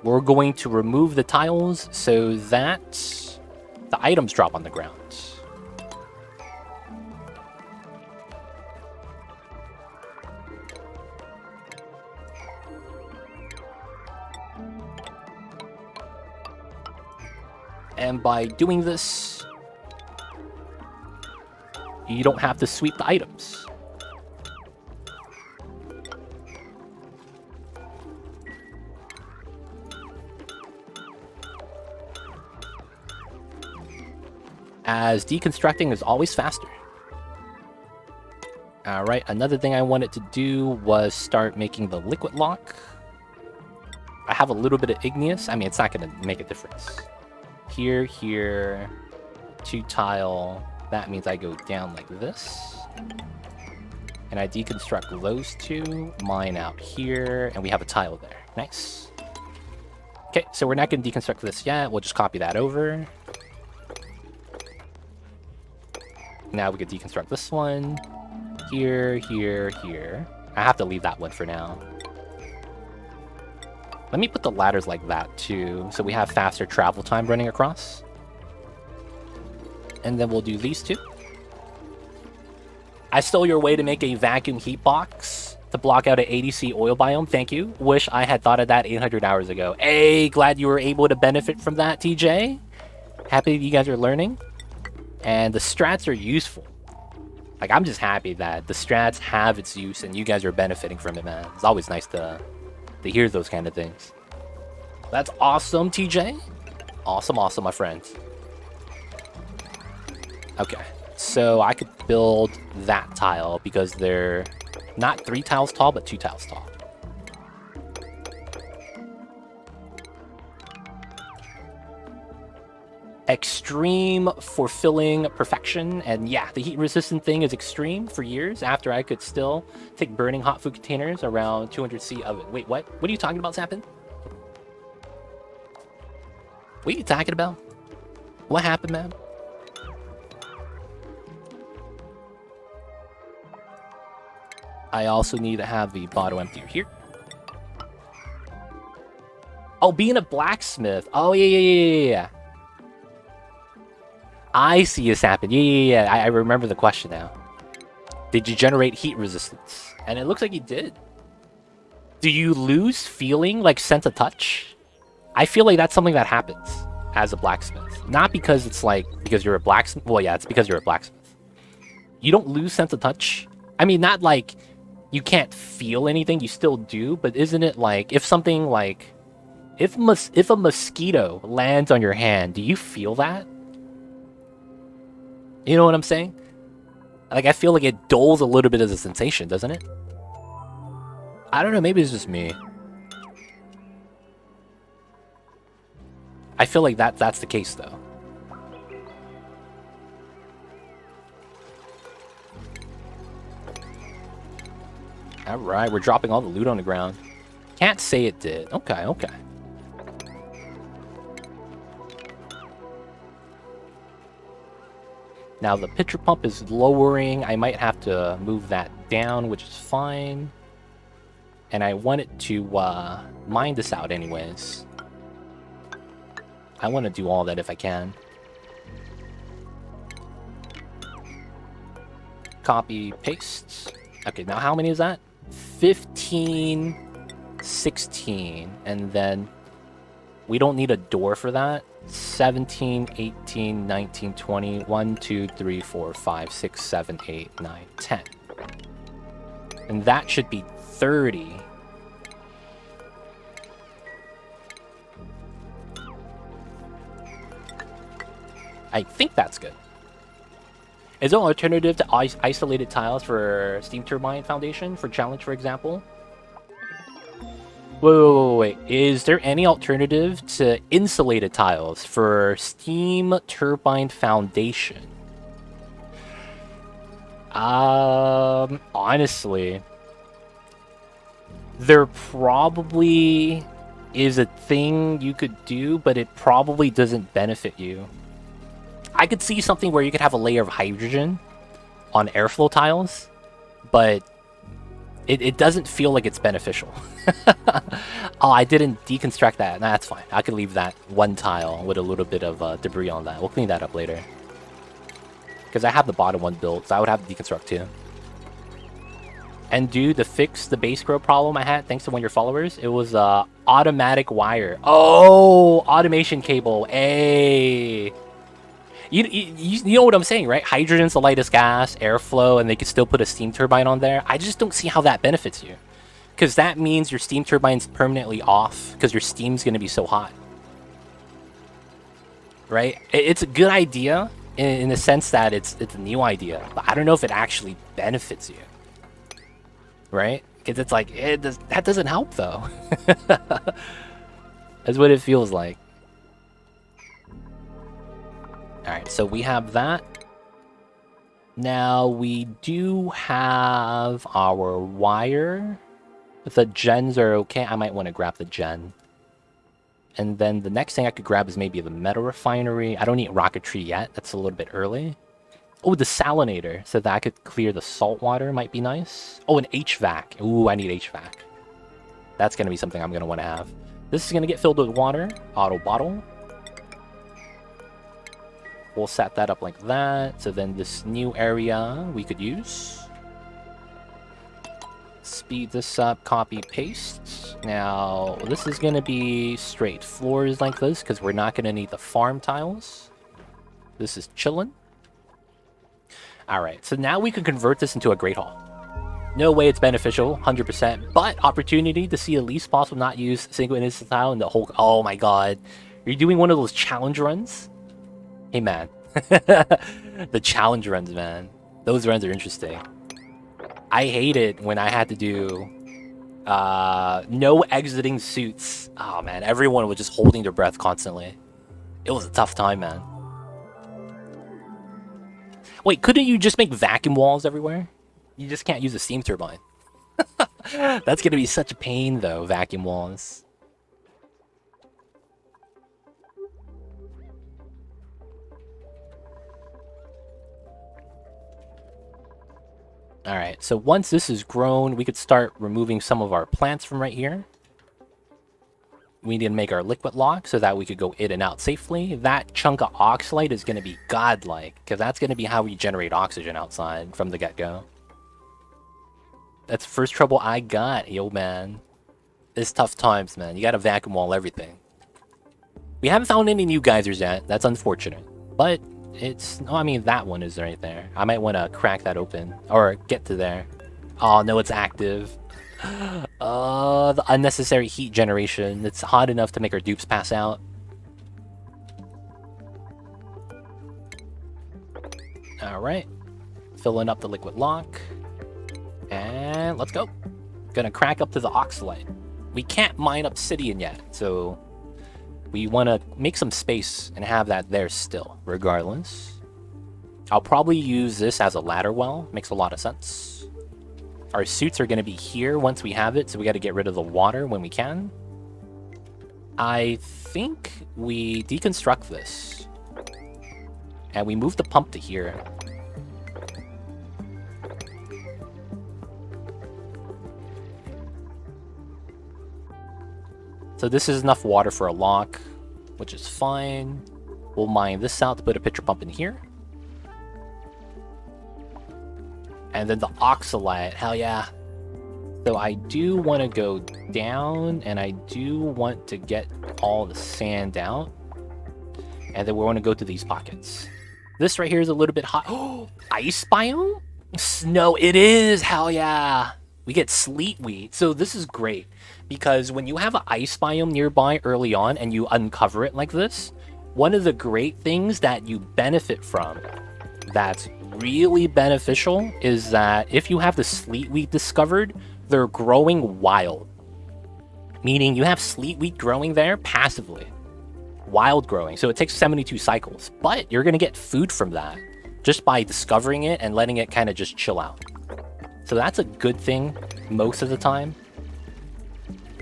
we're going to remove the tiles so that the items drop on the ground. And by doing this, you don't have to sweep the items. As deconstructing is always faster. Alright, another thing I wanted to do was start making the liquid lock. I have a little bit of igneous. I mean, it's not going to make a difference. Here, here, 2 tile. That means I go down like this. And I deconstruct those 2, mine out here, and we have a tile there. Nice. Okay, so we're not going to deconstruct this yet. We'll just copy that over. Now we can deconstruct this one. Here, here, here. I have to leave that one for now. Let me put the ladders like that too, so we have faster travel time running across. And then we'll do these 2. I stole your way to make a vacuum heat box to block out an ADC oil biome. Thank you. Wish I had thought of that 800 hours ago. Hey, glad you were able to benefit from that, TJ. Happy you guys are learning. And the strats are useful. Like, I'm just happy that the strats have its use and you guys are benefiting from it, man. It's always nice to hear those kind of things. That's awesome, TJ. Awesome, awesome, my friend. Okay, so I could build that tile because they're not 3 tiles tall, but 2 tiles tall. Extreme fulfilling perfection, and yeah, the heat resistant thing is extreme for years after I could still take burning hot food containers around 200C oven. Wait, what? What are you talking about, Sapin? What are you talking about? What happened, man? I also need to have the bottle emptier here. Oh, being a blacksmith. Oh, yeah. I see a Sapin. Yeah. I remember the question now. Did you generate heat resistance? And it looks like you did. Do you lose feeling, like sense of touch? I feel like that's something that happens as a blacksmith. Not because it's like, because you're a blacksmith. Well, yeah, it's because you're a blacksmith. You don't lose sense of touch. I mean, not like you can't feel anything. You still do. But isn't it like, if something like, if a mosquito lands on your hand, do you feel that? You know what I'm saying? Like, I feel like it dulls a little bit of the sensation, doesn't it? I don't know, maybe it's just me. I feel like that's the case, though. Alright, we're dropping all the loot on the ground. Can't say it did. Okay. Now the pitcher pump is lowering. I might have to move that down, which is fine. And I want it to mine this out anyways. I want to do all that if I can. Copy, paste. Okay, now how many is that? 15, 16. And then we don't need a door for that. 17, 18, 19, 20, 1, 2, 3, 4, 5, 6, 7, 8, 9, 10. And that should be 30. I think that's good. Is there an alternative to isolated tiles for steam turbine foundation for challenge, for example? Wait. Is there any alternative to insulated tiles for steam turbine foundation? Honestly, there probably is a thing you could do, but it probably doesn't benefit you. I could see something where you could have a layer of hydrogen on airflow tiles, but It doesn't feel like it's beneficial. Oh, I didn't deconstruct that. Nah, that's fine. I could leave that one tile with a little bit of debris on that. We'll clean that up later. Because I have the bottom one built, so I would have to deconstruct too. And dude, to fix the base grow problem I had, thanks to one of your followers, it was automatic wire. Oh, automation cable. Hey. You know what I'm saying, right? Hydrogen's the lightest gas, airflow, and they could still put a steam turbine on there. I just don't see how that benefits you. Because that means your steam turbine's permanently off because your steam's going to be so hot. Right? It's a good idea in the sense that it's a new idea, but I don't know if it actually benefits you. Right? Because it's like, that doesn't help though. That's what it feels like. Alright, so we have that. Now we do have our wire. If the gens are okay, I might want to grab the gen. And then the next thing I could grab is maybe the metal refinery. I don't need rocketry yet. That's a little bit early. Oh, the salinator, so that I could clear the salt water might be nice. Oh, an HVAC. Ooh, I need HVAC. That's going to be something I'm going to want to have. This is going to get filled with water. Auto bottle. We'll set that up like that. So then this new area we could use. Speed this up, copy, paste. Now, this is going to be straight floors like this because we're not going to need the farm tiles. This is chillin'. Alright, so now we can convert this into a Great Hall. No way it's beneficial, 100%, but opportunity to see the least possible not use single instance tile in the whole... Oh my god. Are you doing one of those challenge runs? Hey man. The challenge runs, man. Those runs are interesting. I hate it when I had to do no exiting suits. Oh man, everyone was just holding their breath constantly. It was a tough time, man. Wait, couldn't you just make vacuum walls everywhere? You just can't use a steam turbine. That's gonna be such a pain, though, vacuum walls. Alright, so once this is grown, we could start removing some of our plants from right here. We need to make our liquid lock so that we could go in and out safely. That chunk of oxalite is going to be godlike, because that's going to be how we generate oxygen outside from the get-go. That's the first trouble I got, yo man. It's tough times, man. You gotta vacuum wall everything. We haven't found any new geysers yet. That's unfortunate. But it's... Oh, I mean, that one is right there. I might want to crack that open. Or get to there. Oh, no, it's active. The unnecessary heat generation. It's hot enough to make our dupes pass out. Alright. Filling up the liquid lock. And let's go. Gonna crack up to the oxalite. We can't mine obsidian yet, so we want to make some space and have that there still, regardless. I'll probably use this as a ladder well. Makes a lot of sense. Our suits are going to be here once we have it, so we got to get rid of the water when we can. I think we deconstruct this. And we move the pump to here. So this is enough water for a lock, which is fine. We'll mine this out to put a pitcher pump in here. And then the oxalite, hell yeah. So I do want to go down, and I do want to get all the sand out. And then we want to go to these pockets. This right here is a little bit hot. Oh, ice biome? Snow, it is, hell yeah. We get sleet wheat, so this is great. Because when you have an ice biome nearby early on and you uncover it like this, one of the great things that you benefit from that's really beneficial is that if you have the sleet wheat discovered, they're growing wild. Meaning you have sleet wheat growing there passively. Wild growing. So it takes 72 cycles. But you're going to get food from that just by discovering it and letting it kind of just chill out. So that's a good thing most of the time.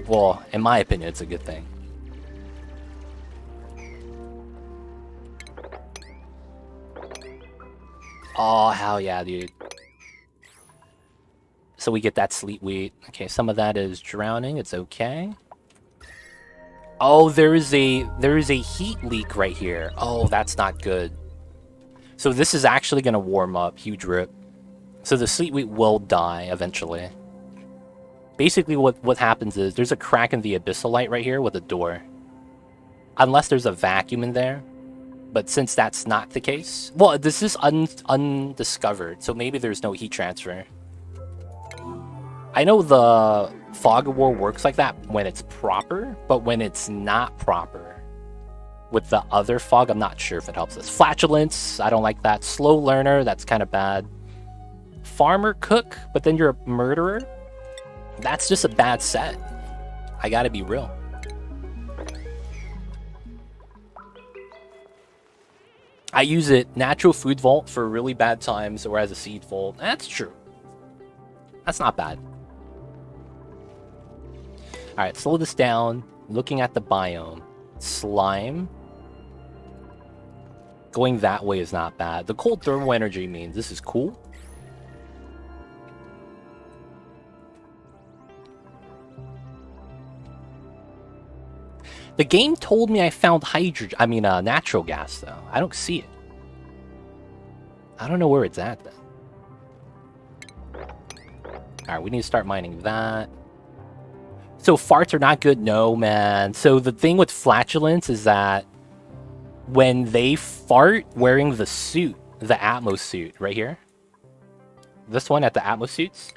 Well, in my opinion, it's a good thing. Oh, hell yeah, dude. So we get that sleet wheat. Okay, some of that is drowning. It's okay. Oh, there is a heat leak right here. Oh, that's not good. So this is actually gonna warm up. Huge rip. So the sleet wheat will die eventually. Basically, what happens is there's a crack in the abyssalite right here with a door. Unless there's a vacuum in there. But since that's not the case, well, this is undiscovered, so maybe there's no heat transfer. I know the fog of war works like that when it's proper, but when it's not proper with the other fog, I'm not sure if it helps us. Flatulence, I don't like that. Slow learner, that's kind of bad. Farmer cook, but then you're a murderer? That's just a bad set. I gotta be real. I use it natural food vault for really bad times or as a seed vault. That's true. That's not bad. Alright, slow this down. Looking at the biome. Slime. Going that way is not bad. The cold thermal energy means this is cool. The game told me I found hydrogen. I mean, natural gas, though. I don't see it. I don't know where it's at, then. Alright, we need to start mining that. So farts are not good? No, man. So the thing with flatulence is that when they fart wearing the suit, the Atmos suit, right here. This one at the Atmos suits.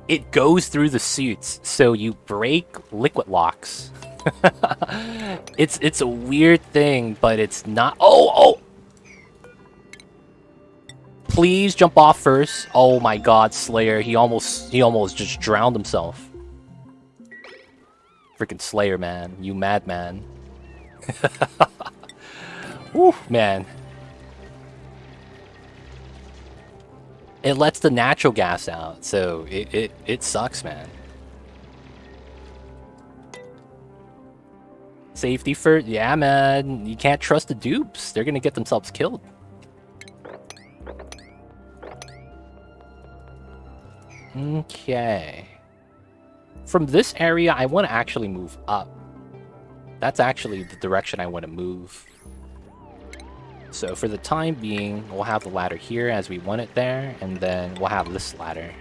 It goes through the suits, so you break liquid locks. It's a weird thing, but it's not. Oh! Please jump off first. Oh my God, Slayer! He almost just drowned himself. Freaking Slayer, man! You madman! Woo, man! It lets the natural gas out, so it sucks, man. Safety first? Yeah, man. You can't trust the dupes. They're gonna get themselves killed. Okay. From this area, I want to actually move up. That's actually the direction I want to move. So for the time being, we'll have the ladder here as we want it there, and then we'll have this ladder.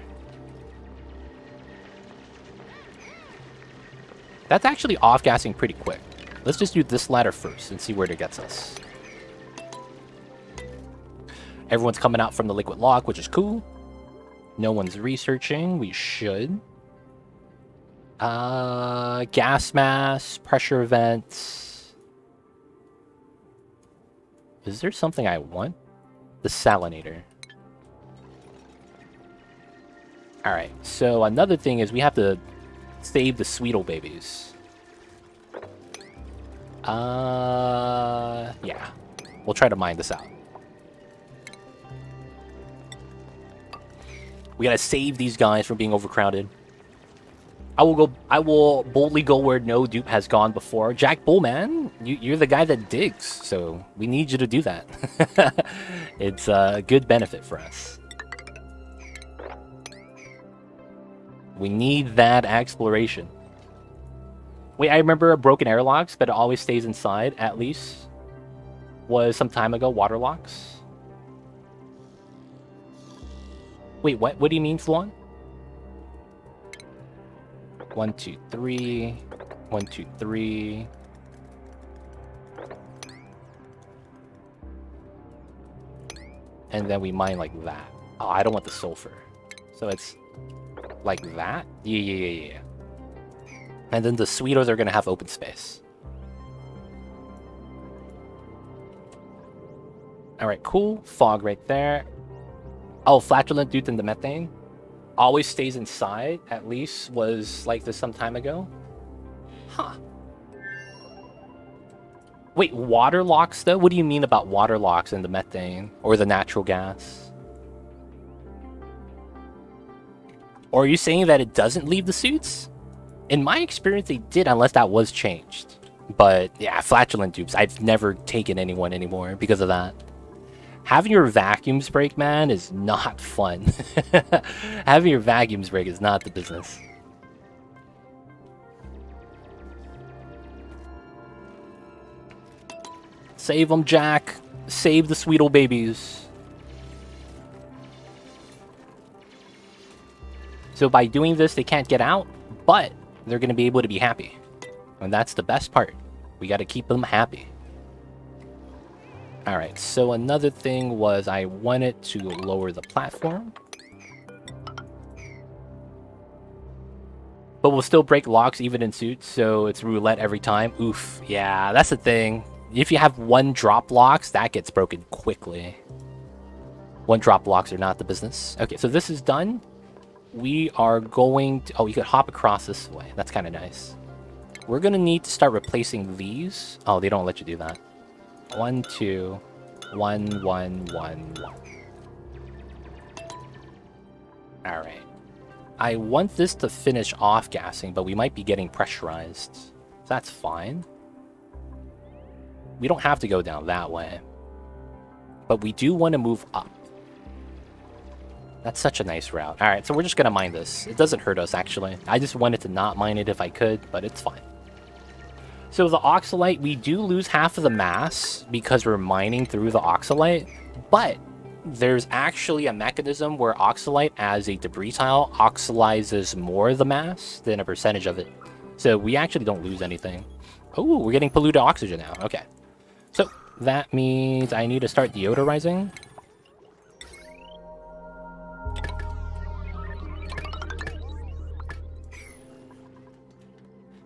That's actually off-gassing pretty quick. Let's just do this ladder first and see where it gets us. Everyone's coming out from the liquid lock, which is cool. No one's researching. We should. Gas mass, pressure vents. Is there something I want? The salinator. Alright, so another thing is we have to save the Sweetle babies. Yeah. We'll try to mine this out. We gotta save these guys from being overcrowded. I will boldly go where no dupe has gone before. Jack Bull, man, you're the guy that digs, so we need you to do that. It's a good benefit for us. We need that exploration. Wait, I remember a broken airlocks, but it always stays inside, at least. Was some time ago, water locks. Wait, what? What do you mean, Fluon? 1, 2, 3. 1, 2, 3. And then we mine like that. Oh, I don't want the sulfur. So it's like that? Yeah. And then the Sweetos are going to have open space. Alright, cool. Fog right there. Oh, flatulent due to the methane. Always stays inside, at least, was like this some time ago. Huh. Wait, water locks, though? What do you mean about water locks and the methane? Or the natural gas? Or are you saying that it doesn't leave the suits? In my experience, they did, unless that was changed. But, yeah, flatulent dupes. I've never taken anyone anymore because of that. Having your vacuums break, man, is not fun. Having your vacuums break is not the business. Save them, Jack. Save the sweet old babies. So by doing this, they can't get out, but they're going to be able to be happy. And that's the best part. We got to keep them happy. Alright, so another thing was I wanted to lower the platform. But we'll still break locks even in suits, so it's roulette every time. Oof, yeah, that's the thing. If you have one drop locks, that gets broken quickly. One drop locks are not the business. Okay, so this is done. We are going to... Oh, you could hop across this way. That's kind of nice. We're going to need to start replacing these. Oh, they don't let you do that. 1, 2, 1, 1, 1, 1. Alright. I want this to finish off gassing, but we might be getting pressurized. So that's fine. We don't have to go down that way. But we do want to move up. That's such a nice route. Alright, so we're just going to mine this. It doesn't hurt us, actually. I just wanted to not mine it if I could, but it's fine. So the oxalite, we do lose half of the mass because we're mining through the oxalite, but there's actually a mechanism where oxalite as a debris tile oxalizes more of the mass than a percentage of it. So we actually don't lose anything. Oh, we're getting polluted oxygen now. Okay. So that means I need to start deodorizing.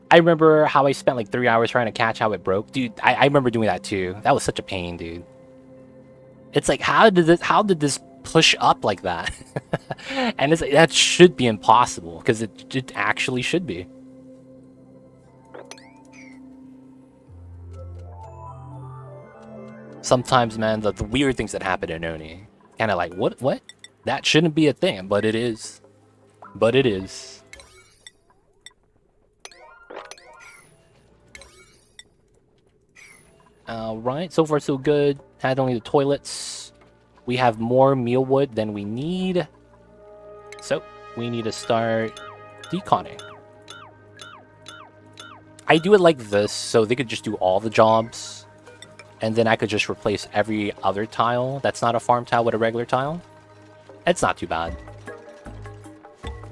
I remember how I spent like 3 hours trying to catch how it broke. Dude, I remember doing that too. That was such a pain, dude. It's like, how did this push up like that? And it's like, that should be impossible, because it actually should be. Sometimes, man, the weird things that happen in Oni. Kind of like, what? That shouldn't be a thing, but it is. But it is. Alright, so far so good. Had only the toilets. We have more mealwood than we need. So, we need to start deconning. I do it like this, so they could just do all the jobs. And then I could just replace every other tile that's not a farm tile with a regular tile. It's not too bad.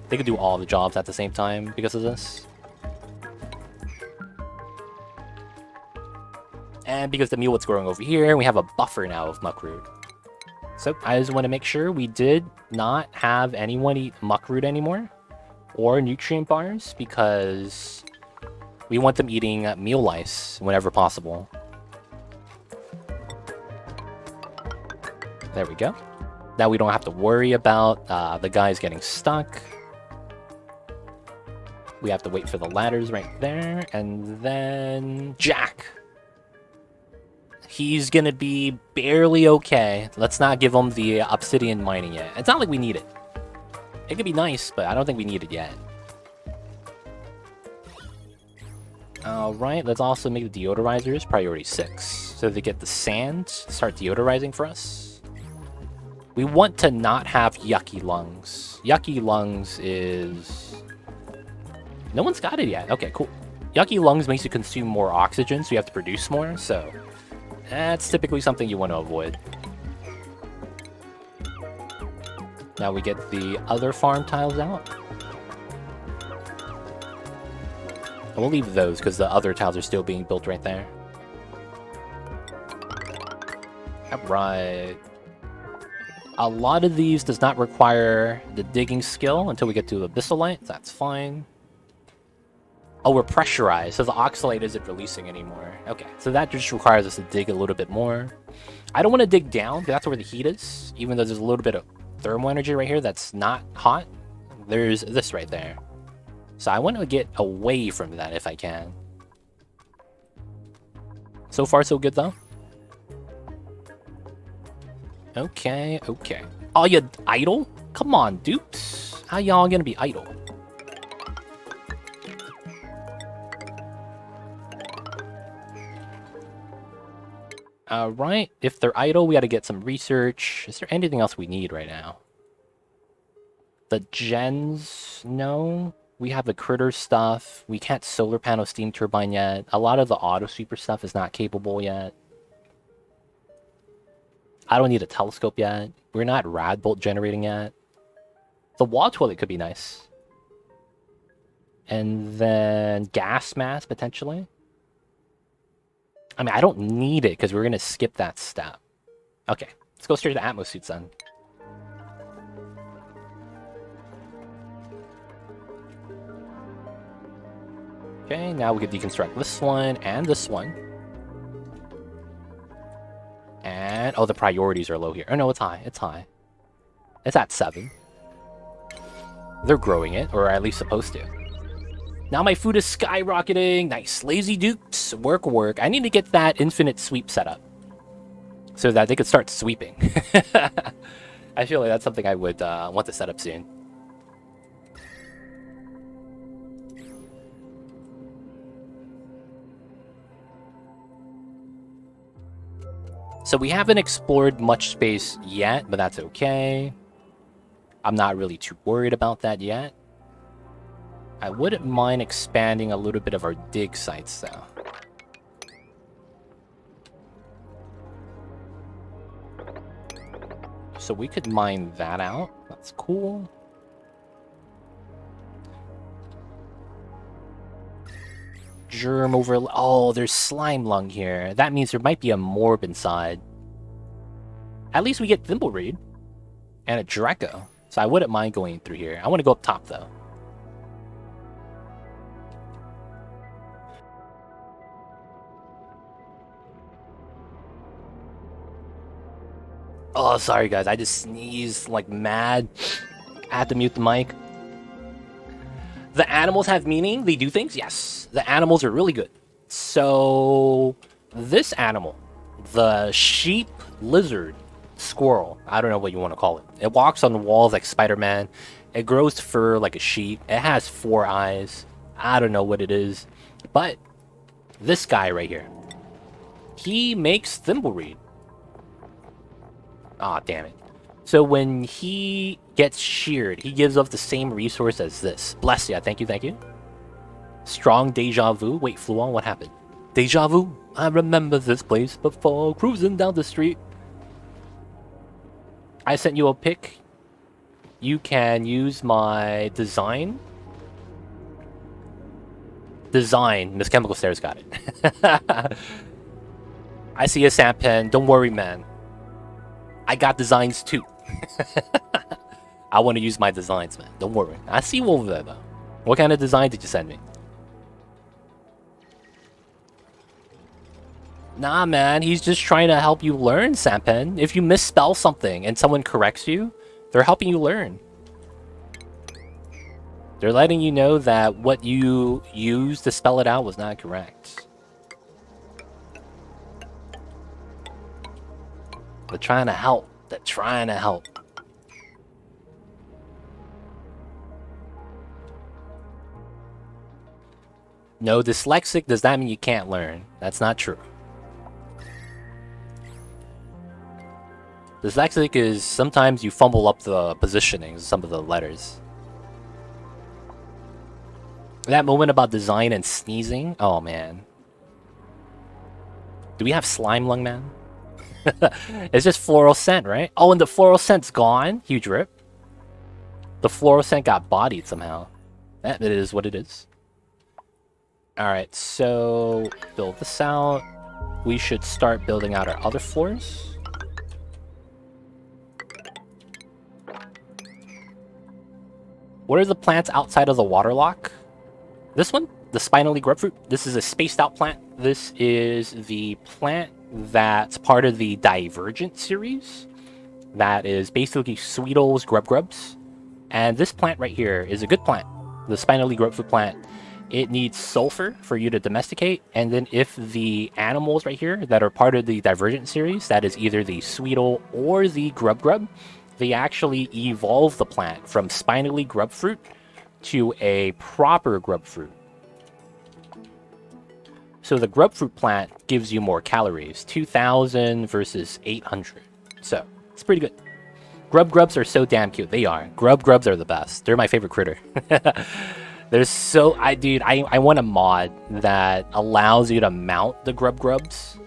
They could do all the jobs at the same time because of this. And because the mealwood's growing over here, we have a buffer now of muckroot. So I just want to make sure we did not have anyone eat muckroot anymore. Or nutrient bars, because we want them eating meal lice whenever possible. There we go. Now we don't have to worry about the guys getting stuck. We have to wait for the ladders right there. And then Jack. He's gonna be barely okay. Let's not give him the obsidian mining yet. It's not like we need it. It could be nice, but I don't think we need it yet. Alright, let's also make the deodorizers priority 6. So they get the sand to start deodorizing for us. We want to not have yucky lungs. Yucky lungs is... No one's got it yet. Okay, cool. Yucky lungs makes you consume more oxygen, so you have to produce more, so... That's typically something you want to avoid. Now we get the other farm tiles out. And we'll leave those because the other tiles are still being built right there. Alright. A lot of these does not require the digging skill until we get to Abyssalite. That's fine. Oh, we're pressurized, so the oxalate isn't releasing anymore. Okay, so that just requires us to dig a little bit more. I don't want to dig down, because that's where the heat is. Even though there's a little bit of thermal energy right here that's not hot. There's this right there. So I want to get away from that if I can. So far, so good, though. Okay, okay. Oh, you idle? Come on, dupes. How y'all gonna be idle? Right. If they're idle, we gotta get some research. Is there anything else we need right now? The gens? No. We have the critter stuff. We can't solar panel steam turbine yet. A lot of the auto sweeper stuff is not capable yet. I don't need a telescope yet. We're not rad bolt generating yet. The wall toilet could be nice. And then gas mask, potentially. I mean, I don't need it because we're going to skip that step. Okay, let's go straight to Atmos suits then. Okay, now we can deconstruct this one and this one. And, oh, the priorities are low here. Oh, no, it's high. It's high. It's at 7. They're growing it, or at least supposed to. Now my food is skyrocketing. Nice. Lazy Dukes. Work, work. I need to get that infinite sweep set up so that they could start sweeping. I feel like that's something I would want to set up soon. So we haven't explored much space yet, but that's okay. I'm not really too worried about that yet. I wouldn't mind expanding a little bit of our dig sites, though. So we could mine that out. That's cool. Germ over... Oh, there's slime lung here. That means there might be a morb inside. At least we get Thimblereed and a Draco. So I wouldn't mind going through here. I want to go up top, though. Oh, sorry, guys. I just sneezed like mad. I had to mute the mic. The animals have meaning? They do things? Yes. The animals are really good. So, this animal, the sheep, lizard, squirrel, I don't know what you want to call it. It walks on the walls like Spider-Man. It grows fur like a sheep. It has 4 eyes. I don't know what it is. But, this guy right here, he makes Thimblereed. Aw, damn it. So when he gets sheared, he gives up the same resource as this. Bless ya, thank you, thank you. Strong deja vu. Wait, Fluon, what happened? Deja vu? I remember this place before, cruising down the street. I sent you a pic. You can use my design. Miss Chemical Stairs got it. I see a sand pen. Don't worry, man. I got designs too. I want to use my designs, man. Don't worry. I see you over there, though. What kind of design did you send me? Nah, man. He's just trying to help you learn, Sampen. If you misspell something and someone corrects you, they're helping you learn. They're letting you know that what you used to spell it out was not correct. They're trying to help. They're trying to help. No, dyslexic does not mean you can't learn. That's not true. Dyslexic is sometimes you fumble up the positioning of some of the letters. That moment about design and sneezing? Oh, man. Do we have slime lung, man? It's just floral scent, right? Oh, and the floral scent's gone. Huge rip. The floral scent got bodied somehow. That it is what it is. Alright, so build this out. We should start building out our other floors. What are the plants outside of the water lock? This one, the spinally grubfruit. This is a spaced out plant. This is the plant that's part of the Divergent series. That is basically Sweetles grubs. And this plant right here is a good plant. The spinally grubfruit plant. It needs sulfur for you to domesticate. And then if the animals right here that are part of the Divergent series, that is either the Sweetle or the grub, they actually evolve the plant from spinally grubfruit to a proper grubfruit. So the grub fruit plant gives you more calories, 2,000 versus 800. So it's pretty good. Grubs are so damn cute. They are. Grubs are the best. They're my favorite critter. They're so... I want a mod that allows you to mount the grubs.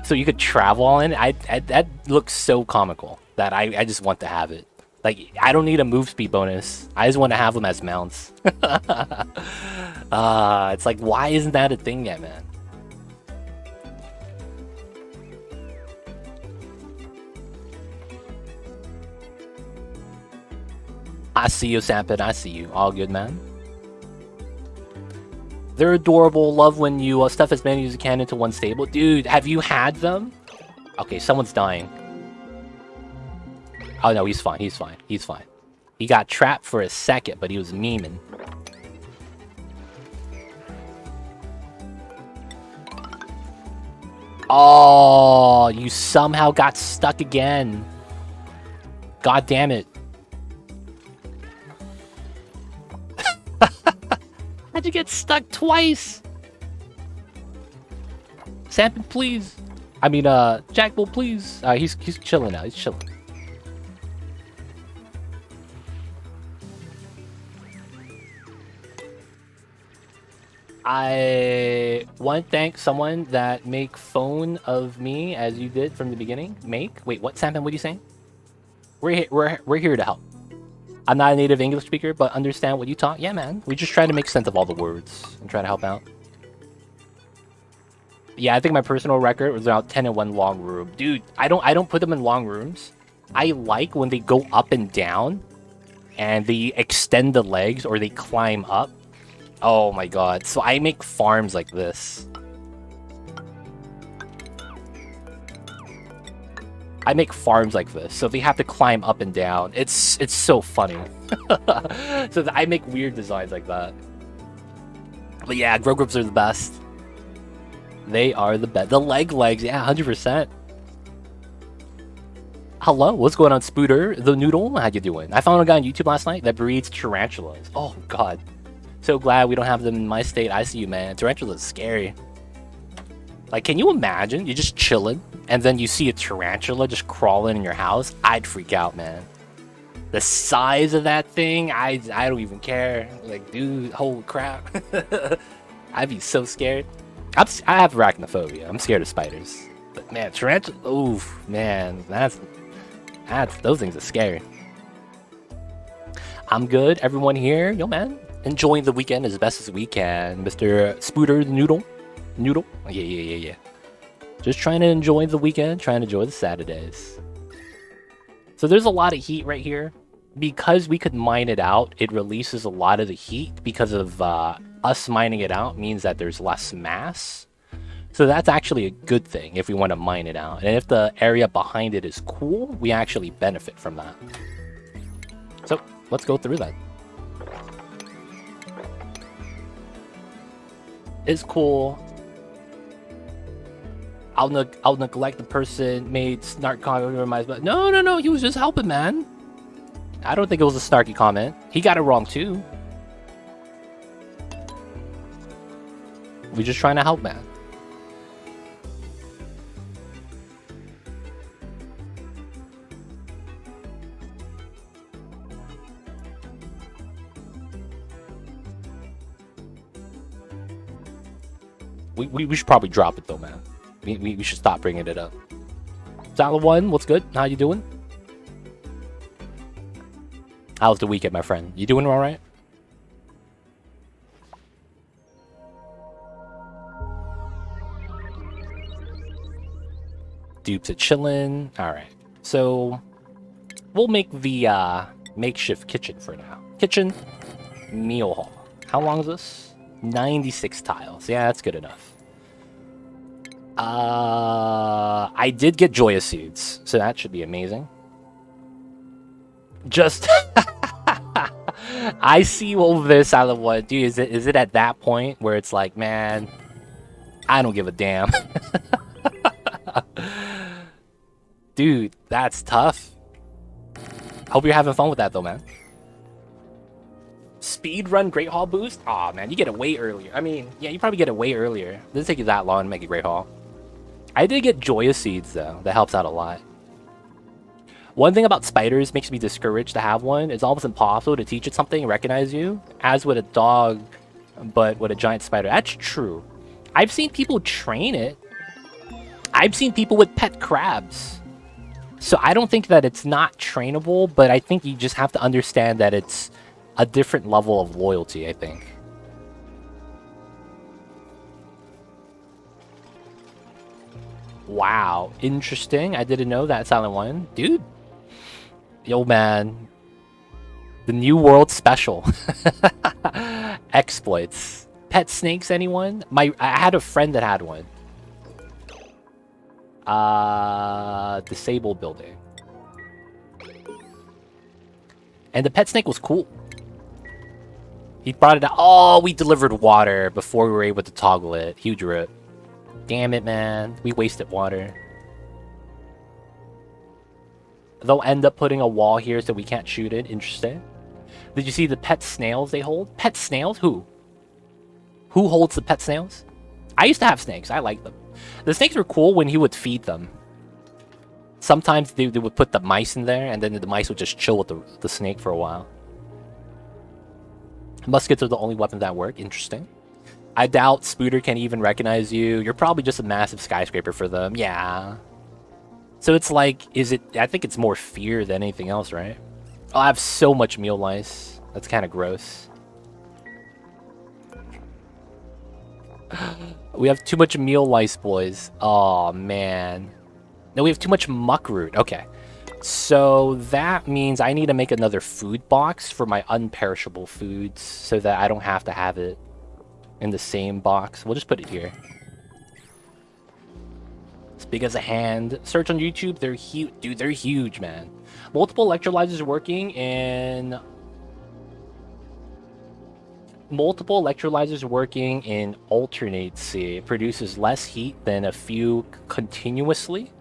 So you could travel on it. That looks so comical that I just want to have it. Like, I don't need a move speed bonus. I just want to have them as mounts. It's like, why isn't that a thing yet, man? I see you, Sampin. I see you. All good, man. They're adorable. Love when you stuff as many as you can into one stable. Dude, have you had them? Okay, someone's dying. Oh, no, he's fine. He's fine. He's fine. He got trapped for a second, but he was memeing. Oh, you somehow got stuck again. God damn it. How'd you get stuck twice? Sampin, please. I mean, Jack Bull, please. He's chilling now. He's chilling. I want to thank someone that make phone of me as you did from the beginning. Wait, what, Sampin? What are you saying? We're here to help. I'm not a native English speaker, but understand what you talk. Yeah, man. We just try to make sense of all the words and try to help out. Yeah, I think my personal record was around 10 in one long room. Dude, I don't put them in long rooms. I like when they go up and down and they extend the legs or they climb up. Oh my god. So I make farms like this. I make farms like this, so they have to climb up and down. It's so funny. So I make weird designs like that. But yeah, grubs are the best. They are the best. The legs, yeah, 100%. Hello, what's going on, Spooter? The Noodle, how you doing? I found a guy on YouTube last night that breeds tarantulas. Oh god. So glad we don't have them in my state. I see you, man. Tarantulas scary. Like, can you imagine? You're just chilling, and then you see a tarantula just crawling in your house? I'd freak out, man. The size of that thing, I don't even care. Like, dude, holy crap. I'd be so scared. I have arachnophobia. I'm scared of spiders. But man, tarantula, oof, man, that's those things are scary. I'm good. Everyone here, yo, man, enjoying the weekend as best as we can. Mr. Spooter the Noodle. Yeah. Just trying to enjoy the weekend, trying to enjoy the Saturdays. So there's a lot of heat right here. Because we could mine it out, it releases a lot of the heat. Because of us mining it out means that there's less mass. So that's actually a good thing if we want to mine it out. And if the area behind it is cool, we actually benefit from that. So let's go through that. It's cool. I'll neglect the person made snark comment, but no, he was just helping, man. I don't think it was a snarky comment. He got it wrong too. We're just trying to help, man. We should probably drop it though, man. We should stop bringing it up. Salad One, what's good? How you doing? How's the weekend, my friend? You doing all right? Dupes are chilling. All right. So we'll make the makeshift kitchen for now. Kitchen, meal hall. How long is this? 96 tiles. Yeah, that's good enough. I did get Joya seeds, so that should be amazing. Just I see all this out of what, dude, is it at that point where it's like, man, I don't give a damn. Dude, that's tough. Hope you're having fun with that though, man. speed run Great Hall boost? Aw, man, you get it way earlier. I mean, yeah, you probably get it way earlier. It doesn't take you that long to make a Great Hall. I did get Joya Seeds, though. That helps out a lot. One thing about spiders makes me discouraged to have one. It's almost impossible to teach it something and recognize you, as with a dog, but with a giant spider. That's true. I've seen people train it. I've seen people with pet crabs. So I don't think that it's not trainable, but I think you just have to understand that it's a different level of loyalty, I think. Wow, interesting. I didn't know that, Silent One. Dude. Yo, man. The New World Special. Exploits. Pet snakes, anyone? I had a friend that had one. Disabled building. And the pet snake was cool. He brought it out. Oh, we delivered water before we were able to toggle it. Huge rip. Damn it, man. We wasted water. They'll end up putting a wall here so we can't shoot it. Interesting. Did you see the pet snails they hold? Pet snails? Who? Who holds the pet snails? I used to have snakes. I like them. The snakes were cool when he would feed them. Sometimes they would put the mice in there, and then the mice would just chill with the snake for a while. Muskets are the only weapons that work. Interesting. I doubt Spooter can even recognize you. You're probably just a massive skyscraper for them. Yeah. So it's like, is it... I think it's more fear than anything else, right? Oh, I have so much meal lice. That's kind of gross. We have too much meal lice, boys. Oh, man. No, we have too much muckroot. Okay. So that means I need to make another food box for my unperishable foods so that I don't have to have it in the same box. We'll just put it here. As big as a hand. Search on YouTube. They're huge. Dude, they're huge, man. Multiple electrolyzers working in... Multiple electrolyzers working in alternate C. It produces less heat than a few continuously.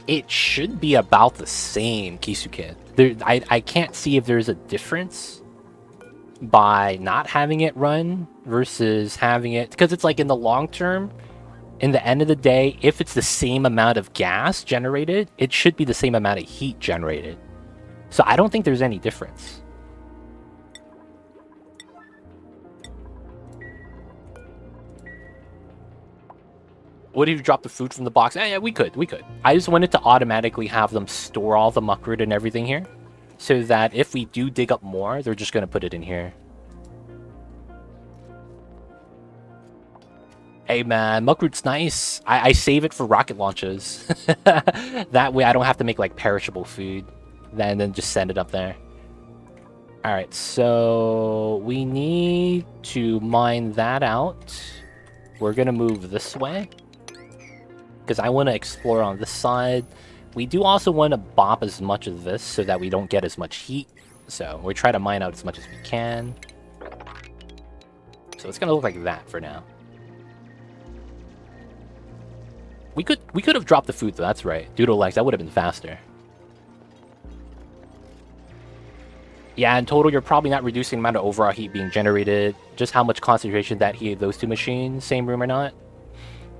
It should be about the same, Kisuke. I can't see if there's a difference by not having it run versus having it, because it's like in the long term, in the end of the day, if it's the same amount of gas generated, it should be the same amount of heat generated. So I don't think there's any difference. What if you drop the food from the box? Yeah, we could. I just wanted to automatically have them store all the muckroot and everything here, so that if we do dig up more, they're just gonna put it in here. Hey man, muckroot's nice. I save it for rocket launches. That way I don't have to make like perishable food, and then just send it up there. Alright, so we need to mine that out. We're gonna move this way, because I want to explore on this side. We do also want to bop as much of this so that we don't get as much heat. So we try to mine out as much as we can. So it's going to look like that for now. We could have dropped the food though, that's right. Doodle legs, that would have been faster. Yeah, in total, you're probably not reducing the amount of overall heat being generated. Just how much concentration that heat of those two machines, same room or not.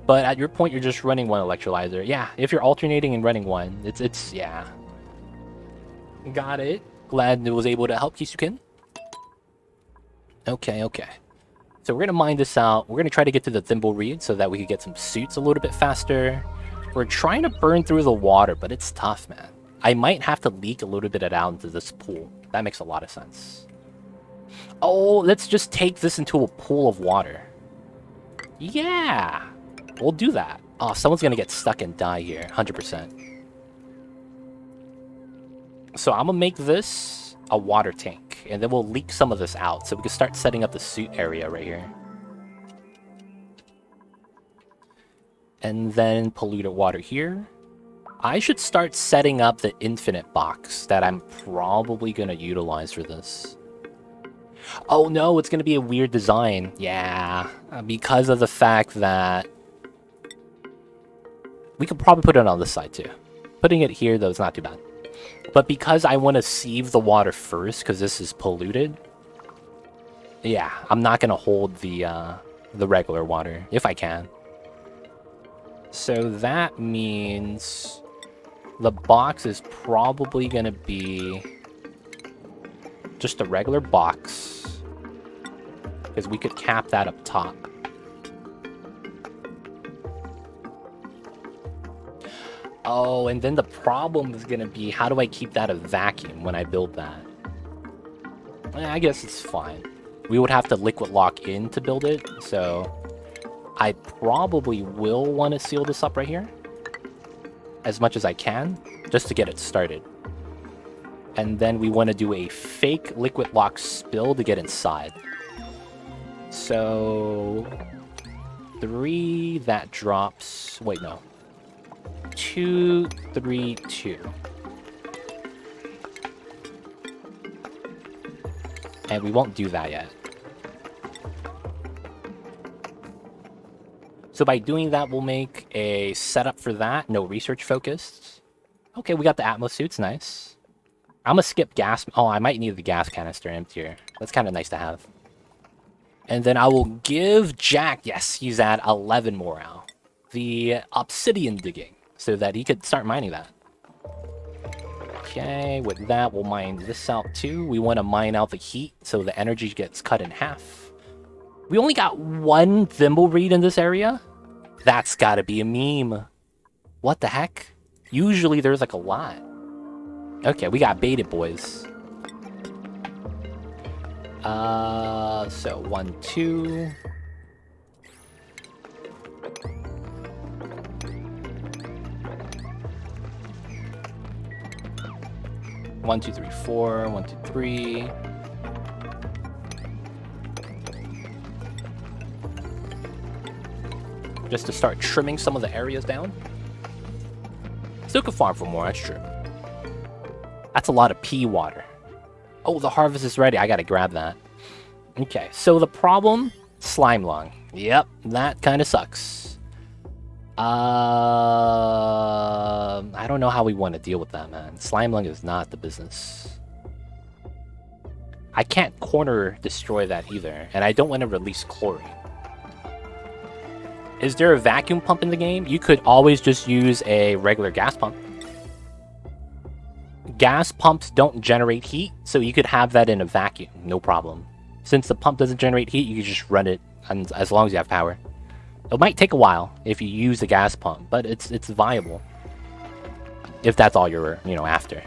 But at your point, you're just running one electrolyzer. Yeah, if you're alternating and running one, it's yeah. Got it. Glad it was able to help, Kisuken. Okay. So we're going to mine this out. We're going to try to get to the thimble reed so that we can get some suits a little bit faster. We're trying to burn through the water, but it's tough, man. I might have to leak a little bit of it out into this pool. That makes a lot of sense. Oh, let's just take this into a pool of water. Yeah, we'll do that. Oh, someone's going to get stuck and die here, 100%. So I'm going to make this a water tank, and then we'll leak some of this out so we can start setting up the suit area right here. And then polluted water here. I should start setting up the infinite box that I'm probably going to utilize for this. Oh no, it's going to be a weird design. Yeah, because of the fact that We could probably put it on this side too. Putting it here, though, is not too bad. But because I want to sieve the water first, because this is polluted, yeah, I'm not going to hold the regular water, if I can. So that means the box is probably going to be just a regular box, because we could cap that up top. Oh, and then the problem is going to be, how do I keep that a vacuum when I build that? I guess it's fine. We would have to liquid lock in to build it, so I probably will want to seal this up right here as much as I can, just to get it started. And then we want to do a fake liquid lock spill to get inside. So 3, that drops... Wait, no. 2, 3, 2. And we won't do that yet. So by doing that, we'll make a setup for that. No research focused. Okay, we got the Atmos suits. Nice. I'm gonna skip gas. Oh, I might need the gas canister emptier. That's kind of nice to have. And then I will give Jack, yes, he's at 11 morale, the obsidian digging, so that he could start mining that. Okay, with that, we'll mine this out too. We want to mine out the heat, so the energy gets cut in half. We only got 1 thimble reed in this area? That's gotta be a meme. What the heck? Usually there's like a lot. Okay, we got baited, boys. So 1, 2. One, 2, 3, 4. 1, 2, 3. Just to start trimming some of the areas down. Still could farm for more, that's true. That's a lot of pea water. Oh, the harvest is ready. I gotta grab that. Okay, so the problem, slime lung. Yep, that kind of sucks. I don't know how we want to deal with that, man. Slime lung is not the business. I can't corner destroy that either, and I don't want to release chlorine. Is there a vacuum pump in the game? You could always just use a regular gas pump. Gas pumps don't generate heat, so you could have that in a vacuum, no problem. Since the pump doesn't generate heat, you can just run it as long as you have power. It might take a while if you use the gas pump, but it's viable. If that's all you're, after.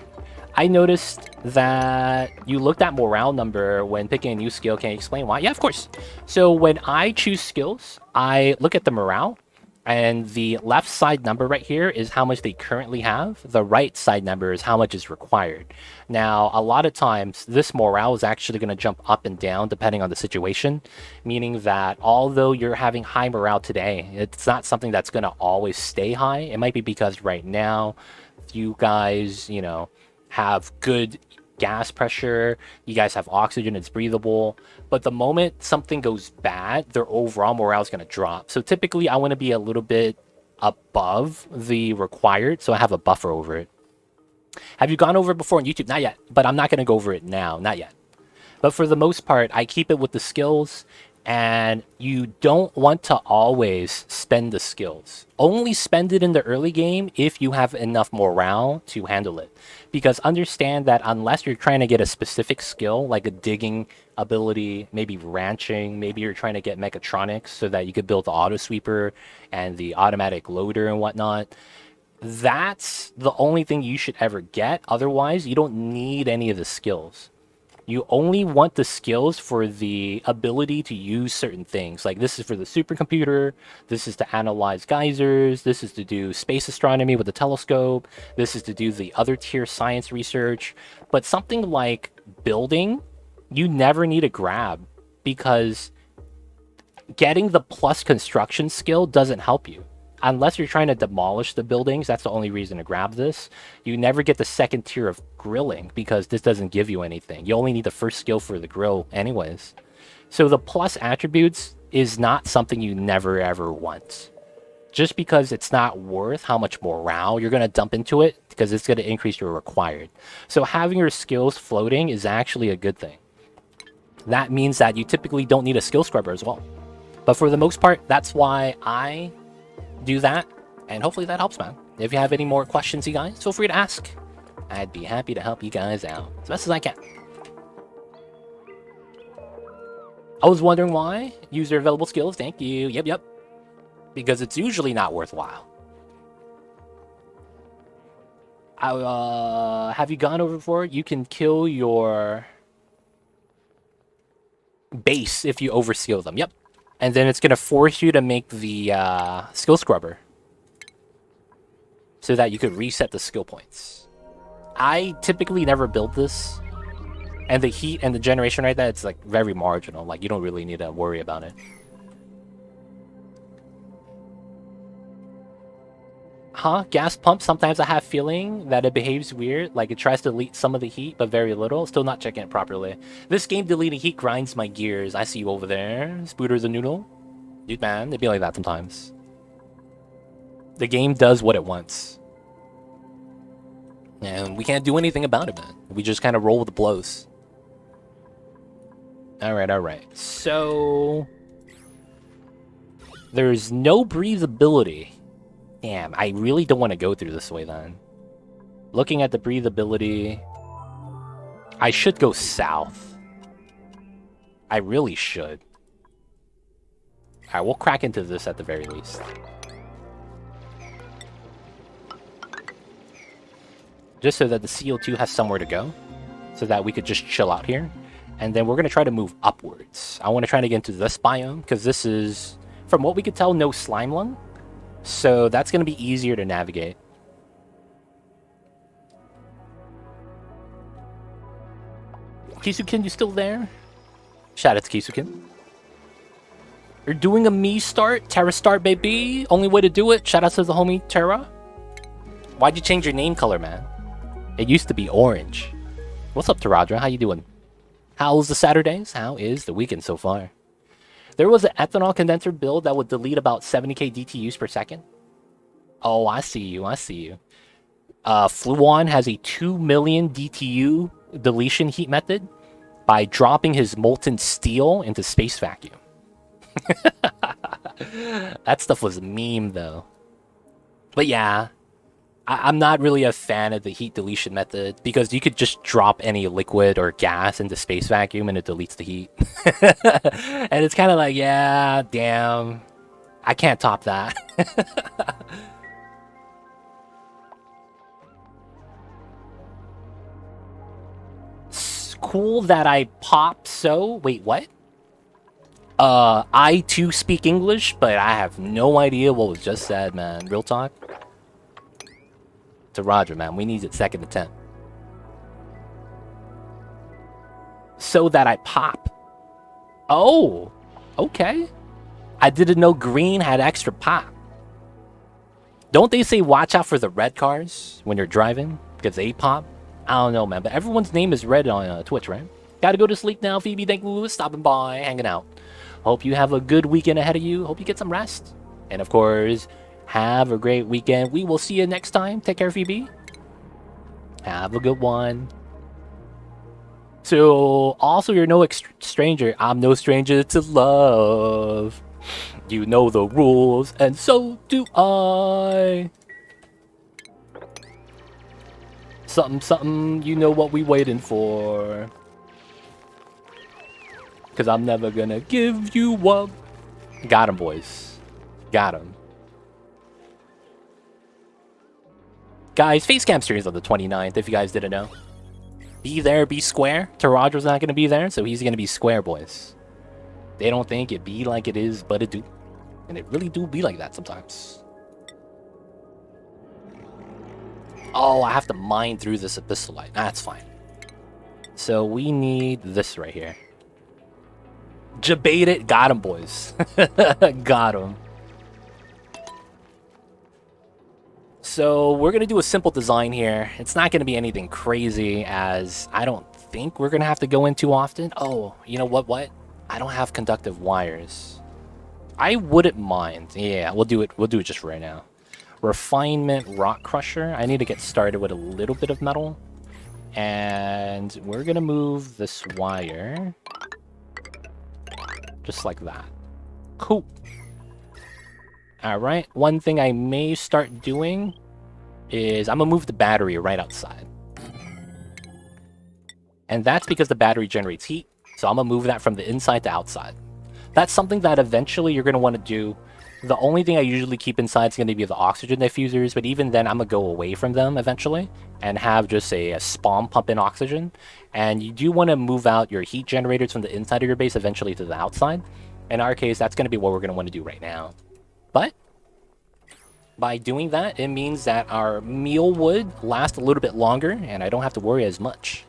I noticed that you looked at morale number when picking a new skill. Can you explain why? Yeah, of course. So when I choose skills, I look at the morale, and the left side number right here is how much they currently have. The right side number is how much is required. Now, a lot of times, this morale is actually going to jump up and down depending on the situation, meaning that although you're having high morale today, it's not something that's going to always stay high. It might be because right now, you guys, have good gas pressure, you guys have oxygen, it's breathable, but the moment something goes bad, their overall morale is going to drop. So typically I want to be a little bit above the required, so I have a buffer over it. Have you gone over it before on YouTube? Not yet, but I'm not going to go over it now, not yet. But for the most part, I keep it with the skills, and you don't want to always spend the skills. Only spend it in the early game if you have enough morale to handle it. Because understand that unless you're trying to get a specific skill, like a digging ability, maybe ranching, maybe you're trying to get mechatronics so that you could build the auto sweeper and the automatic loader and whatnot, that's the only thing you should ever get. Otherwise, you don't need any of the skills. You only want the skills for the ability to use certain things. Like this is for the supercomputer, this is to analyze geysers, this is to do space astronomy with the telescope, this is to do the other tier science research. But something like building, you never need a grab, because getting the plus construction skill doesn't help you. Unless you're trying to demolish the buildings, that's the only reason to grab this. You never get the second tier of grilling, because this doesn't give you anything. You only need the first skill for the grill anyways. So the plus attributes is not something you never ever want. just because it's not worth how much morale you're going to dump into it, because it's going to increase your required. So having your skills floating is actually a good thing. That means that you typically don't need a skill scrubber as well. But for the most part, that's why I do that. And hopefully that helps, man. If you have any more questions, you guys, feel free to ask. I'd be happy to help you guys out as best as I can. I was wondering why. User available skills. Thank you. Yep. Because it's usually not worthwhile. Have you gone over before? You can kill your base if you overskill them. Yep. And then it's going to force you to make the skill scrubber so that you could reset the skill points. I typically never build this. And the heat and the generation right there, it's like very marginal. Like you don't really need to worry about it. Huh? Gas pump, sometimes I have feeling that it behaves weird. Like it tries to delete some of the heat, but very little. Still not checking it properly. This game deleting heat grinds my gears. I see you over there. Spooter's a noodle. Dude, man, it'd be like that sometimes. The game does what it wants. And we can't do anything about it, man. We just kind of roll with the blows. Alright. So... there's no breathability. Damn, I really don't want to go through this way then. Looking at the breathability... I should go south. I really should. Alright, we'll crack into this at the very least. Just so that the CO2 has somewhere to go. So that we could just chill out here. And then we're going to try to move upwards. I want to try to get into this biome, because this is, from what we could tell, no slime lung. So that's going to be easier to navigate. Kisukin, you still there? Shout out to Kisukin. You're doing a me start? Terra start, baby. Only way to do it. Shout out to the homie Terra. Why'd you change your name color, man? It used to be orange. What's up, Taradra? How you doing? How's the Saturdays? How is the weekend so far? There was an ethanol condenser build that would delete about 70k DTUs per second. Oh, I see you. Fluon has a 2 million DTU deletion heat method by dropping his molten steel into space vacuum. That stuff was a meme, though. But yeah, I'm not really a fan of the heat deletion method, because you could just drop any liquid or gas into space vacuum and it deletes the heat. And it's kind of like, yeah, damn. I can't top that. It's cool that I pop so... Wait, what? I too speak English, but I have no idea what was just said, man. Real talk? To Roger, man. We need it second attempt. So that I pop. Oh, okay. I didn't know green had extra pop. Don't they say watch out for the red cars when you're driving? Because they pop? I don't know, man. But everyone's name is red on Twitch, right? Gotta go to sleep now, Phoebe. Thank you for stopping by, hanging out. Hope you have a good weekend ahead of you. Hope you get some rest. And of course... have a great weekend. We will see you next time. Take care, Phoebe. Have a good one. So, also, you're no stranger. I'm no stranger to love. You know the rules, and so do I. Something, you know what we waiting for. Because I'm never gonna give you up. Got him, boys. Got him. Guys, Facecam streams on the 29th, if you guys didn't know. Be there, be square. Taradra's not going to be there, so he's going to be square, boys. They don't think it be like it is, but it do. And it really do be like that sometimes. Oh, I have to mine through this abyssalite. That's fine. So we need this right here. Jabate it. Got him, boys. Got him. So we're going to do a simple design here. It's not going to be anything crazy, as I don't think we're going to have to go in too often. Oh, you know what? I don't have conductive wires. I wouldn't mind. Yeah, we'll do it. We'll do it just right now. Refinement rock crusher. I need to get started with a little bit of metal. And we're gonna move this wire. Just like that. Cool. Alright, one thing I may start doing is I'm gonna move the battery right outside. And that's because the battery generates heat, so I'm gonna move that from the inside to outside. That's something that eventually you're gonna want to do. The only thing I usually keep inside is gonna be the oxygen diffusers, but even then I'm gonna go away from them eventually and have just a spawn pump in oxygen. And you do want to move out your heat generators from the inside of your base eventually to the outside. In our case, that's gonna be what we're gonna want to do right now. But by doing that, it means that our meal would last a little bit longer and I don't have to worry as much.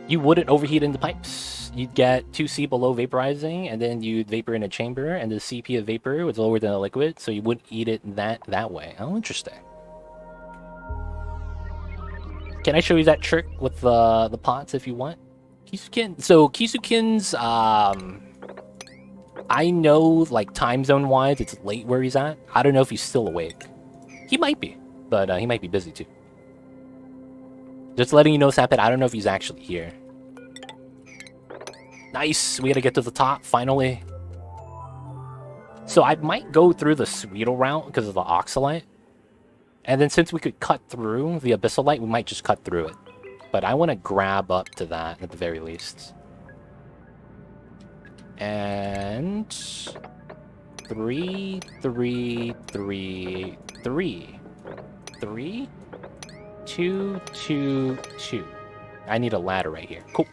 You wouldn't overheat in the pipes. You'd get 2C below vaporizing, and then you'd vapor in a chamber, and the CP of vapor was lower than the liquid, so you wouldn't eat it that way. Oh, interesting. Can I show you that trick with the pots if you want? Kisukin. So Kisukin's, I know, like, time zone-wise, it's late where he's at. I don't know if he's still awake. He might be, but he might be busy, too. Just letting you know, Sapit, I don't know if he's actually here. Nice! We gotta get to the top, finally. So I might go through the Sweetle route because of the Oxalite. And then since we could cut through the Abyssalite, we might just cut through it. But I want to grab up to that at the very least. And... 3, 3, 3, 3. 3? 2, 2, 2. I need a ladder right here. Cool.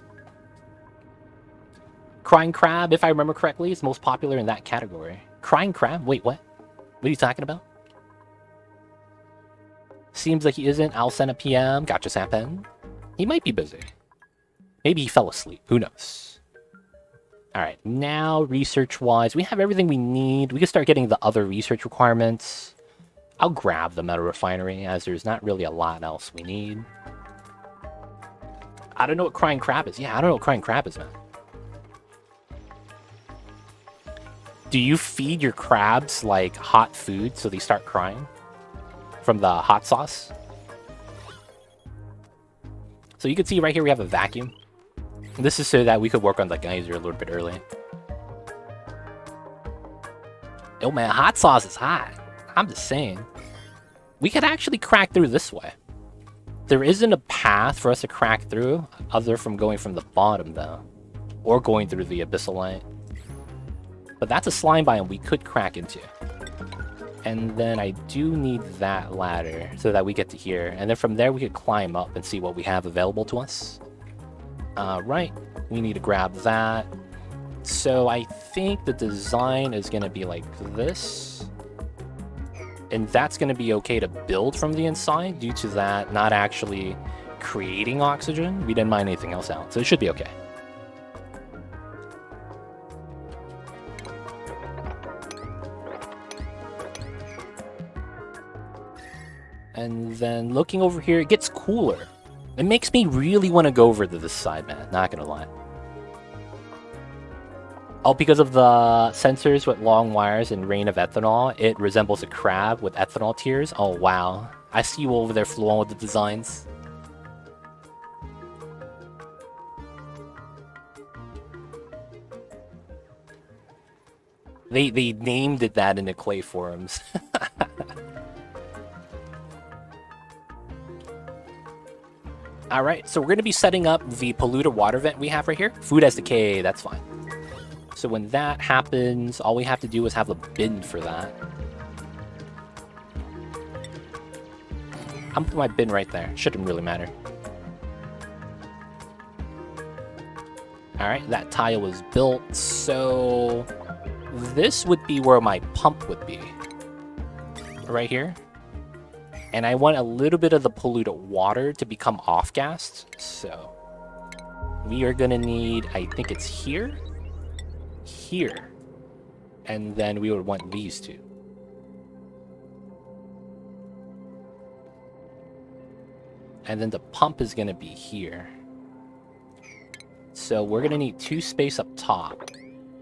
Crying Crab, if I remember correctly, is most popular in that category. Crying Crab? Wait, what? What are you talking about? Seems like he isn't. I'll send a PM. Gotcha, Sapen. He might be busy. Maybe he fell asleep. Who knows? Alright, now research-wise, we have everything we need. We can start getting the other research requirements. I'll grab the metal refinery, as there's not really a lot else we need. I don't know what Crying Crab is. Yeah, I don't know what Crying Crab is, man. Do you feed your crabs, like, hot food so they start crying? From the hot sauce? So you can see right here we have a vacuum. This is so that we could work on the geyser a little bit early. Oh man, hot sauce is hot. I'm just saying. We could actually crack through this way. There isn't a path for us to crack through, other from going from the bottom, though. Or going through the Abyssalite. But that's a slime biome we could crack into. And then I do need that ladder, so that we get to here. And then from there we could climb up and see what we have available to us. Right, we need to grab that. So I think the design is going to be like this. And that's going to be okay to build from the inside due to that not actually creating oxygen. We didn't mine anything else out, so it should be okay. And then looking over here, it gets cooler. It makes me really want to go over to this side, man. Not gonna lie. Oh, because of the sensors with long wires and rain of ethanol, it resembles a crab with ethanol tears. Oh, wow. I see you over there flowing with the designs. They named it that in the clay forums. Alright, so we're going to be setting up the polluted water vent we have right here. Food has decay, that's fine. So when that happens, all we have to do is have a bin for that. I'm putting my bin right there. Shouldn't really matter. Alright, that tile was built, so... this would be where my pump would be. Right here. And I want a little bit of the polluted water to become off-gassed. So we are going to need, I think it's here, here. And then we would want these two. And then the pump is going to be here. So we're gonna need 2 space up top,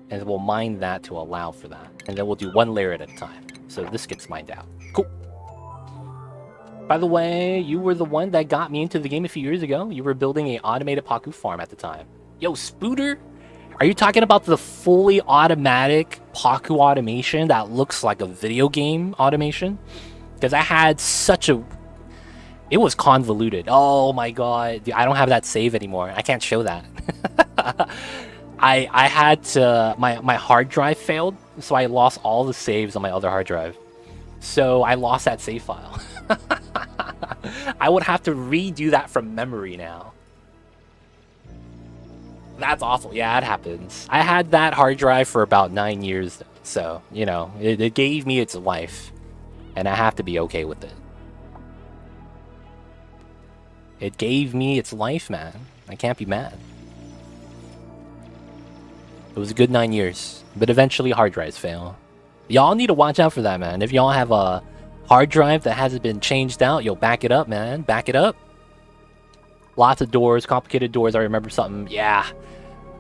and we'll mine that to allow for that. And then we'll do 1 layer at a time. So this gets mined out. Cool. By the way, you were the one that got me into the game a few years ago. You were building a automated Paku farm at the time. Yo, Spooter, are you talking about the fully automatic Paku automation that looks like a video game automation? Because I had such a... It was convoluted. Oh my god. Dude, I don't have that save anymore. I can't show that. I had to... My hard drive failed, so I lost all the saves on my other hard drive. So I lost that save file. I would have to redo that from memory now. That's awful. Yeah, it happens. I had that hard drive for about 9 years, so, you know, it gave me its life. And I have to be okay with it. It gave me its life, man. I can't be mad. It was a good 9 years, but eventually hard drives fail. Y'all need to watch out for that, man. If y'all have a hard drive that hasn't been changed out, yo, back it up, man. Back it up. Lots of doors, complicated doors. I remember something. Yeah.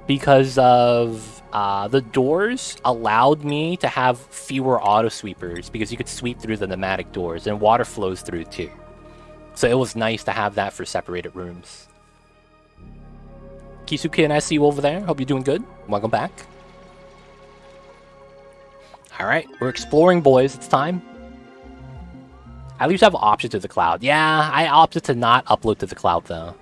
Because of the doors allowed me to have fewer auto sweepers because you could sweep through the pneumatic doors and water flows through too. So it was nice to have that for separated rooms. Kisuke, I see you over there. Hope you're doing good. Welcome back. Alright, we're exploring, boys. It's time. At least I have option to the cloud. Yeah, I opted to not upload to the cloud, though.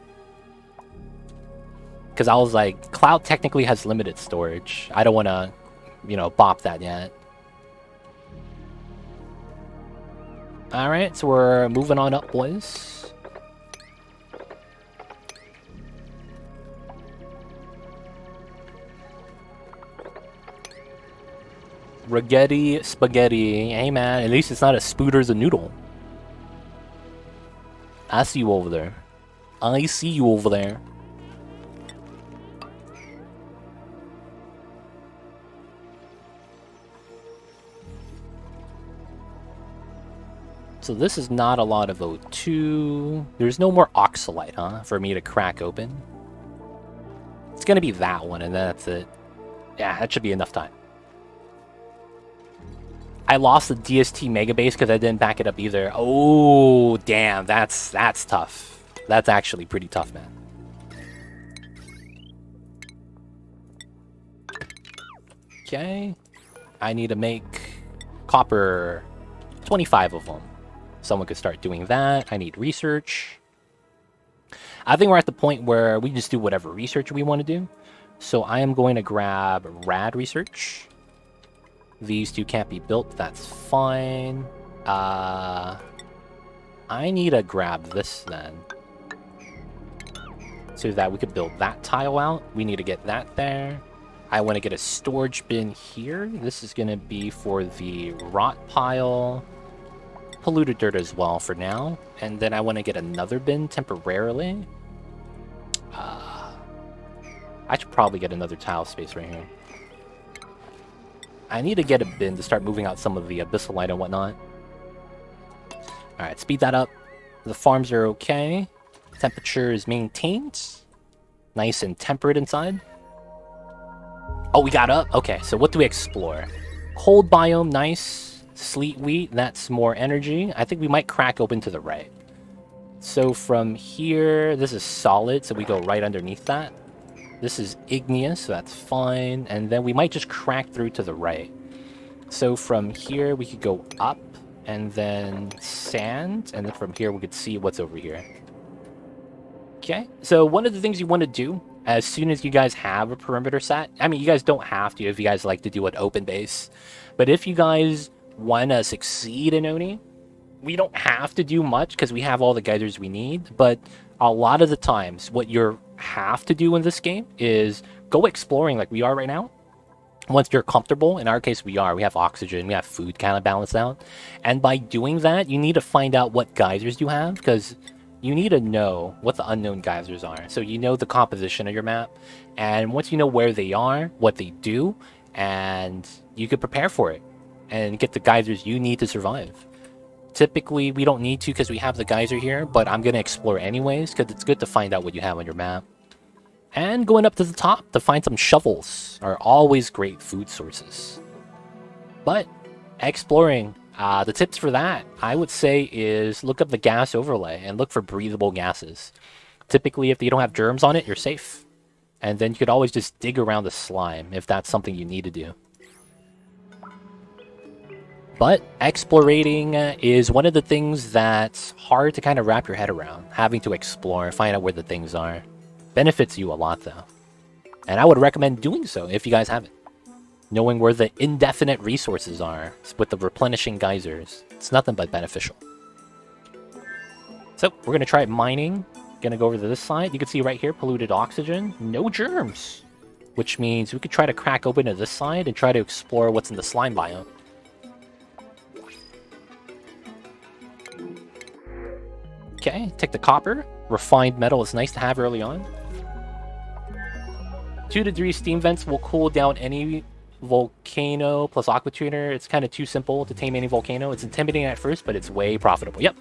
Because I was like, cloud technically has limited storage. I don't want to, you know, bop that yet. Alright, so we're moving on up, boys. Rigetti spaghetti. Hey man, at least it's not as spooter as a noodle. I see you over there. I see you over there. So this is not a lot of O2. There's no more oxalite, huh? For me to crack open. It's gonna be that one, and that's it. Yeah, that should be enough time. I lost the DST Mega Base because I didn't back it up either. Oh, damn. That's tough. That's actually pretty tough, man. Okay. I need to make copper 25 of them. Someone could start doing that. I need research. I think we're at the point where we just do whatever research we want to do. So I am going to grab rad research. These two can't be built, that's fine. I need to grab this then. So that we could build that tile out. We need to get that there. I want to get a storage bin here. This is going to be for the rot pile. Polluted dirt as well for now. And then I want to get another bin temporarily. I should probably get another tile space right here. I need to get a bin to start moving out some of the abyssalite and whatnot. Alright, speed that up. The farms are okay. Temperature is maintained. Nice and temperate inside. Oh, we got up? Okay, so what do we explore? Cold biome, nice. Sleet wheat, that's more energy. I think we might crack open to the right. So from here, this is solid, so we go right underneath that. This is igneous, so that's fine. And then we might just crack through to the right. So from here, we could go up, and then sand, and then from here, we could see what's over here. Okay, so one of the things you want to do, as soon as you guys have a perimeter set, I mean, you guys don't have to if you guys like to do an open base, but if you guys want to succeed in Oni, we don't have to do much because we have all the geysers we need, but a lot of the times, what you have to do in this game is go exploring like we are right now. Once you're comfortable, in our case we are, we have oxygen, we have food kind of balanced out. And by doing that, you need to find out what geysers you have, because you need to know what the unknown geysers are. So you know the composition of your map, and once you know where they are, what they do, and you could prepare for it, and get the geysers you need to survive. Typically, we don't need to because we have the geyser here, but I'm going to explore anyways because it's good to find out what you have on your map. And going up to the top to find some shovels are always great food sources. But exploring, the tips for that, I would say, is look up the gas overlay and look for breathable gases. Typically, if you don't have germs on it, you're safe. And then you could always just dig around the slime if that's something you need to do. But explorating is one of the things that's hard to kind of wrap your head around. Having to explore, find out where the things are. Benefits you a lot, though. And I would recommend doing so if you guys haven't. Knowing where the indefinite resources are with the replenishing geysers. It's nothing but beneficial. So, we're going to try mining. Gonna go over to this side. You can see right here, polluted oxygen. No germs. Which means we could try to crack open to this side and try to explore what's in the slime biome. Okay, take the copper. Refined metal is nice to have early on. 2 to 3 steam vents will cool down any volcano plus aqua tuner. It's kind of too simple to tame any volcano. It's intimidating at first, but it's way profitable. Yep.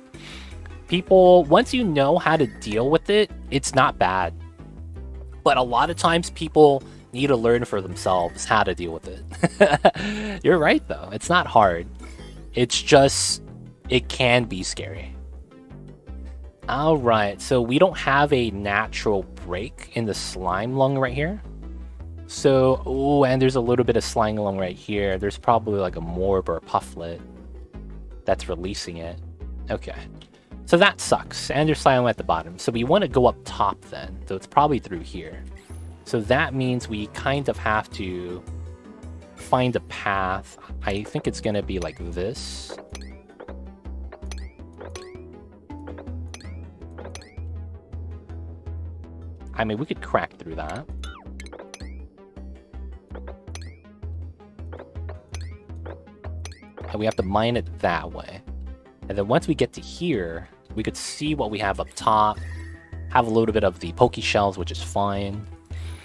People, once you know how to deal with it, it's not bad. But a lot of times people need to learn for themselves how to deal with it. You're right, though. It's not hard. It's just, it can be scary. Alright, so we don't have a natural break in the slime lung right here. So, oh, and there's a little bit of slime lung right here. There's probably like a morb or a pufflet that's releasing it. Okay. So that sucks, and there's slime at the bottom. So we want to go up top then, so it's probably through here. So that means we kind of have to find a path. I think it's going to be like this. I mean, we could crack through that. And we have to mine it that way. And then once we get to here, we could see what we have up top. Have a little bit of the pokey shells, which is fine.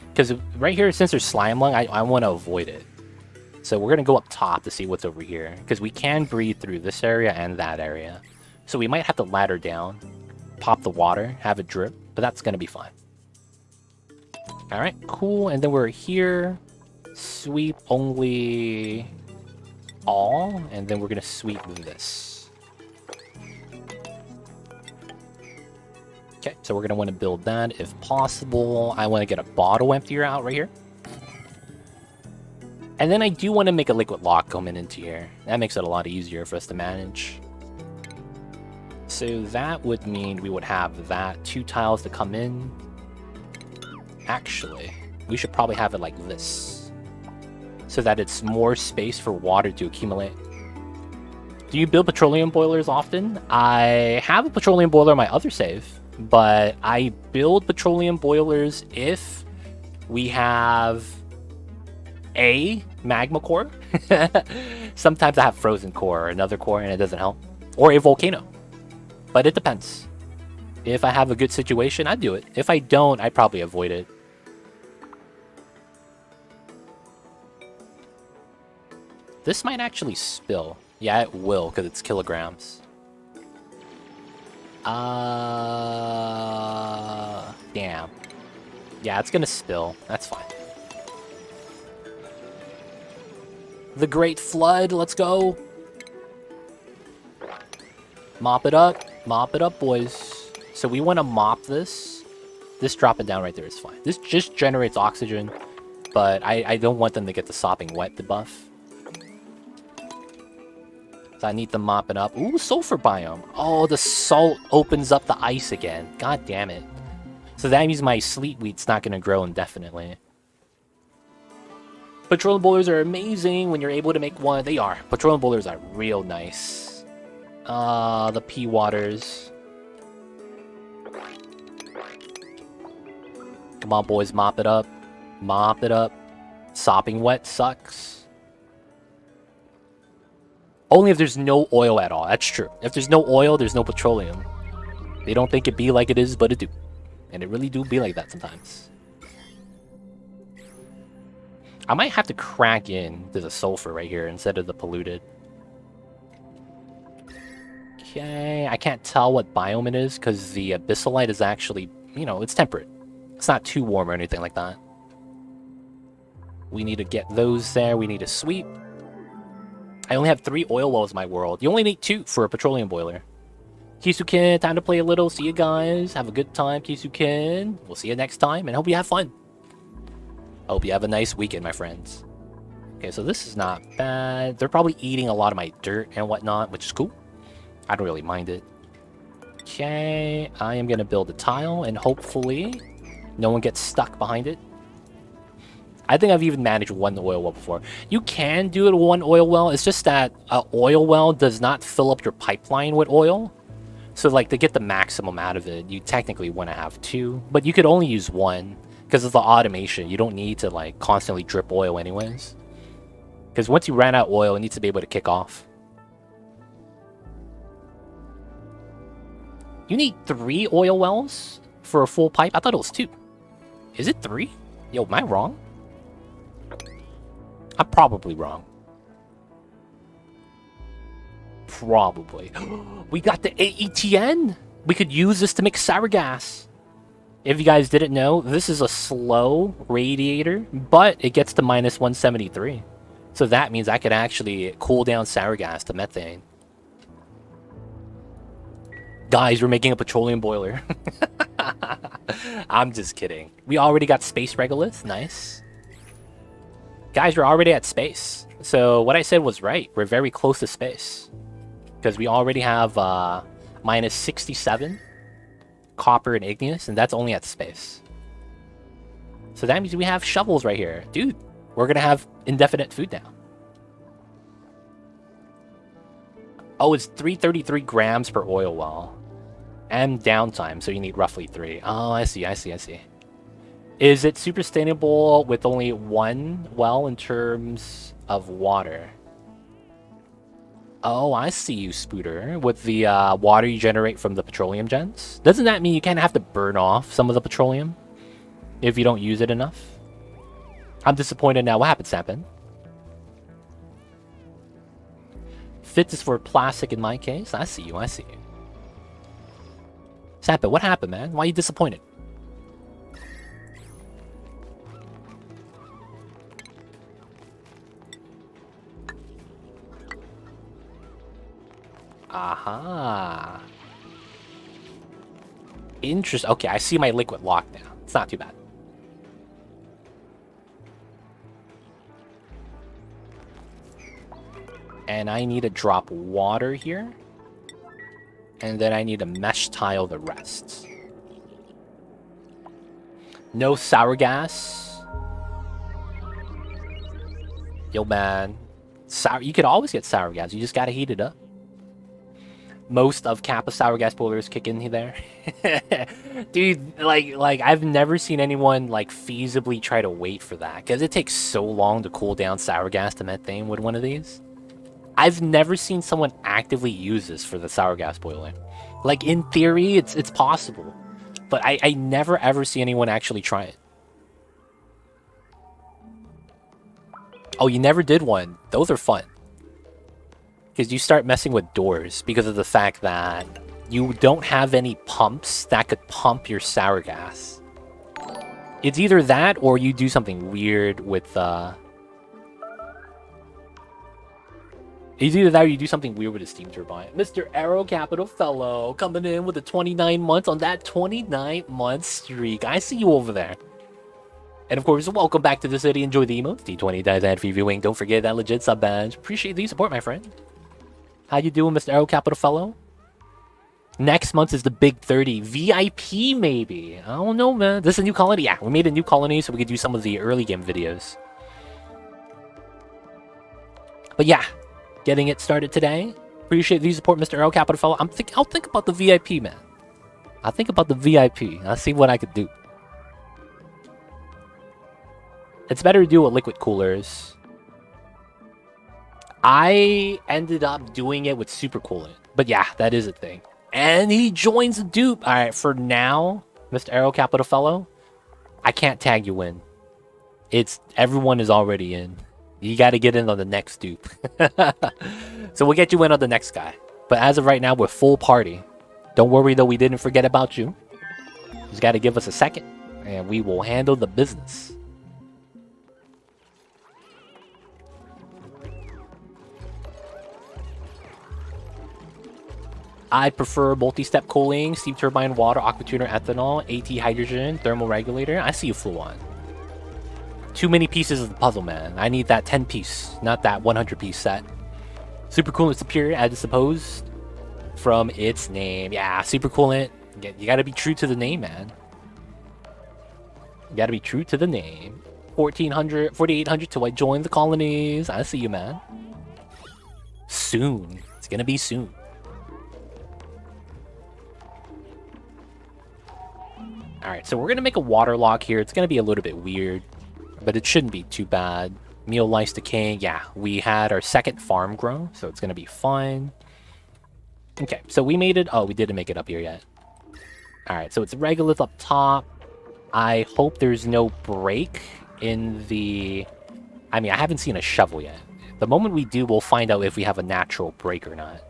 Because right here, since there's slime lung, I want to avoid it. So we're going to go up top to see what's over here. Because we can breathe through this area and that area. So we might have to ladder down, pop the water, have it drip. But that's going to be fine. Alright, cool. And then we're here. Sweep only all. And then we're going to sweep this. Okay, so we're going to want to build that if possible. I want to get a bottle emptier out right here. And then I do want to make a liquid lock coming into here. That makes it a lot easier for us to manage. So that would mean we would have that 2 tiles to come in. Actually, we should probably have it like this. So that it's more space for water to accumulate. Do you build petroleum boilers often? I have a petroleum boiler in my other save. But I build petroleum boilers if we have a magma core. Sometimes I have frozen core or another core and it doesn't help. Or a volcano. But it depends. If I have a good situation, I'd do it. If I don't, I'd probably avoid it. This might actually spill. Yeah, it will because it's kilograms. Damn. Yeah, it's gonna spill. That's fine. The Great Flood, let's go. Mop it up. Mop it up, boys. So we want to mop this. This dropping down right there is fine. This just generates oxygen, but I don't want them to get the sopping wet debuff. So I need to mop it up. Ooh, sulfur biome. Oh, the salt opens up the ice again. God damn it. So that means my sleet wheat's not going to grow indefinitely. Petroleum boilers are amazing when you're able to make one. They are. Petroleum boilers are real nice. The pea waters. Come on, boys, mop it up. Mop it up. Sopping wet sucks. Only if there's no oil at all. That's true. If there's no oil, there's no petroleum. They don't think it be like it is, but it do. And it really do be like that sometimes. I might have to crack in to the sulfur right here instead of the polluted. Okay, I can't tell what biome it is because the abyssalite is actually, you know, it's temperate. It's not too warm or anything like that. We need to get those there. We need to sweep. I only have 3 oil wells in my world. You only need 2 for a petroleum boiler. Kisuken, time to play a little. See you guys. Have a good time, Kisuken. We'll see you next time, and hope you have fun. Hope you have a nice weekend, my friends. Okay, so this is not bad. They're probably eating a lot of my dirt and whatnot, which is cool. I don't really mind it. Okay, I am going to build a tile, and hopefully no one gets stuck behind it. I think I've even managed 1 oil well before. You can do it with 1 oil well. It's just that an oil well does not fill up your pipeline with oil. So, like, to get the maximum out of it, you technically want to have 2. But you could only use 1 because of the automation. You don't need to, like, constantly drip oil anyways. Because once you ran out of oil, it needs to be able to kick off. You need 3 oil wells for a full pipe? I thought it was 2. Is it 3? Yo, am I wrong? I'm probably wrong. Probably. We got the AETN! We could use this to make sour gas. If you guys didn't know, this is a slow radiator, but it gets to minus 173. So that means I could actually cool down sour gas to methane. Guys, we're making a petroleum boiler. I'm just kidding. We already got space regolith. Nice. Guys, we're already at space. So what I said was right. We're very close to space. Because we already have minus 67 copper and igneous, and that's only at space. So that means we have shovels right here. Dude, we're going to have indefinite food now. Oh, it's 333 grams per oil well. And downtime, so you need roughly 3. Oh, I see. Is it super sustainable with only 1 well in terms of water? Oh, I see you, Spooter. With the water you generate from the petroleum gens? Doesn't that mean you kind of have to burn off some of the petroleum if you don't use it enough? I'm disappointed now. What happened, Sappin? Fit is for plastic in my case. I see you. Sappin, what happened, man? Why are you disappointed? Aha. Interesting. Okay, I see my liquid lock now. It's not too bad. And I need to drop water here. And then I need to mesh tile the rest. No sour gas. Yo, man. You could always get sour gas. You just gotta heat it up. Most of Kappa sour gas boilers kick in there. Dude, like I've never seen anyone like feasibly try to wait for that. Because it takes so long to cool down sour gas to methane with one of these. I've never seen someone actively use this for the sour gas boiler. Like, in theory, it's possible. But I never ever see anyone actually try it. Oh, you never did one. Those are fun. Because you start messing with doors because of the fact that you don't have any pumps that could pump your sour gas. It's either that or you do something weird with It's either that or you do something weird with a steam turbine. Mr. Arrow Capital Fellow coming in with the 29 months on that 29-month streak. I see you over there. And of course, welcome back to the city. Enjoy the emotes. D20 dies ad for viewing. Don't forget that legit sub badge. Appreciate the support, my friend. How you doing, Mr. Arrow Capital Fellow? Next month is the big 30. VIP, maybe. I don't know, man. This is a new colony? Yeah, we made a new colony so we could do some of the early game videos. But yeah, getting it started today. Appreciate the support, Mr. Arrow Capital Fellow. I'll think about the VIP, man. I'll think about the VIP. I'll see what I could do. It's better to do with liquid coolers. I ended up doing it with super coolant. But yeah, that is a thing. And he joins the dupe. Alright, for now, Mr. Arrow Capital Fellow, I can't tag you in. Everyone is already in. You gotta get in on the next dupe. So we'll get you in on the next guy. But as of right now, we're full party. Don't worry though, we didn't forget about you. Just gotta give us a second. And we will handle the business. I prefer multi-step cooling, steam turbine, water, aqua tuner, ethanol, AT hydrogen, thermal regulator. I see you, Fluon. Too many pieces of the puzzle, man. I need that 10-piece, not that 100-piece set. Supercoolant superior, as supposed from its name. Yeah, supercoolant. You gotta be true to the name, man. You gotta be true to the name. 1400, 4800 till I join the colonies. I see you, man. Soon. It's gonna be soon. Alright, so we're gonna make a water lock here. It's gonna be a little bit weird, but it shouldn't be too bad. Meal lice decaying. Yeah, we had our second farm grow, so it's gonna be fine. Okay, so we made it. Oh, we didn't make it up here yet. Alright, so it's regolith up top. I hope there's no break in the... I mean, I haven't seen a shovel yet. The moment we do, we'll find out if we have a natural break or not.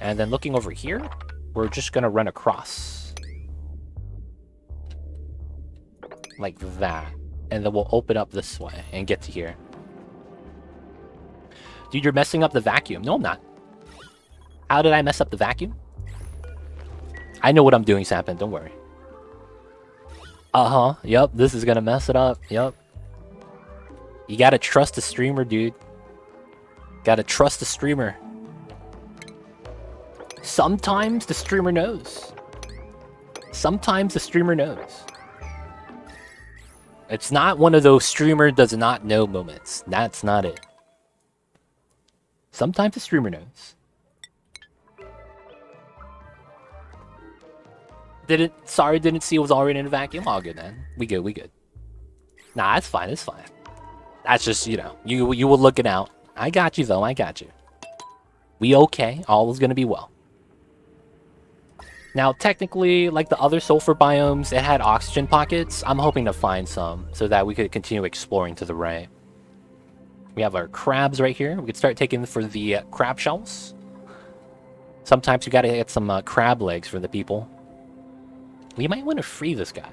And then looking over here, we're just gonna run across. Like that. And then we'll open up this way and get to here. Dude, you're messing up the vacuum. No, I'm not. How did I mess up the vacuum? I know what I'm doing, Sampin. Don't worry. Uh-huh. Yep, this is gonna mess it up. Yep. You gotta trust the streamer, dude. Gotta trust the streamer. Sometimes the streamer knows. Sometimes the streamer knows. It's not one of those streamer does not know moments. That's not it. Sometimes the streamer knows. Sorry, didn't see it was already in a vacuum. All good, man. We good, we good. Nah, it's fine, it's fine. That's just, you know, you were looking out. I got you, though, I got you. We okay. All is gonna be well. Now, technically, like the other sulfur biomes, it had oxygen pockets. I'm hoping to find some so that we could continue exploring to the right. We have our crabs right here. We could start taking for the crab shells. Sometimes you gotta get some crab legs for the people. We might want to free this guy.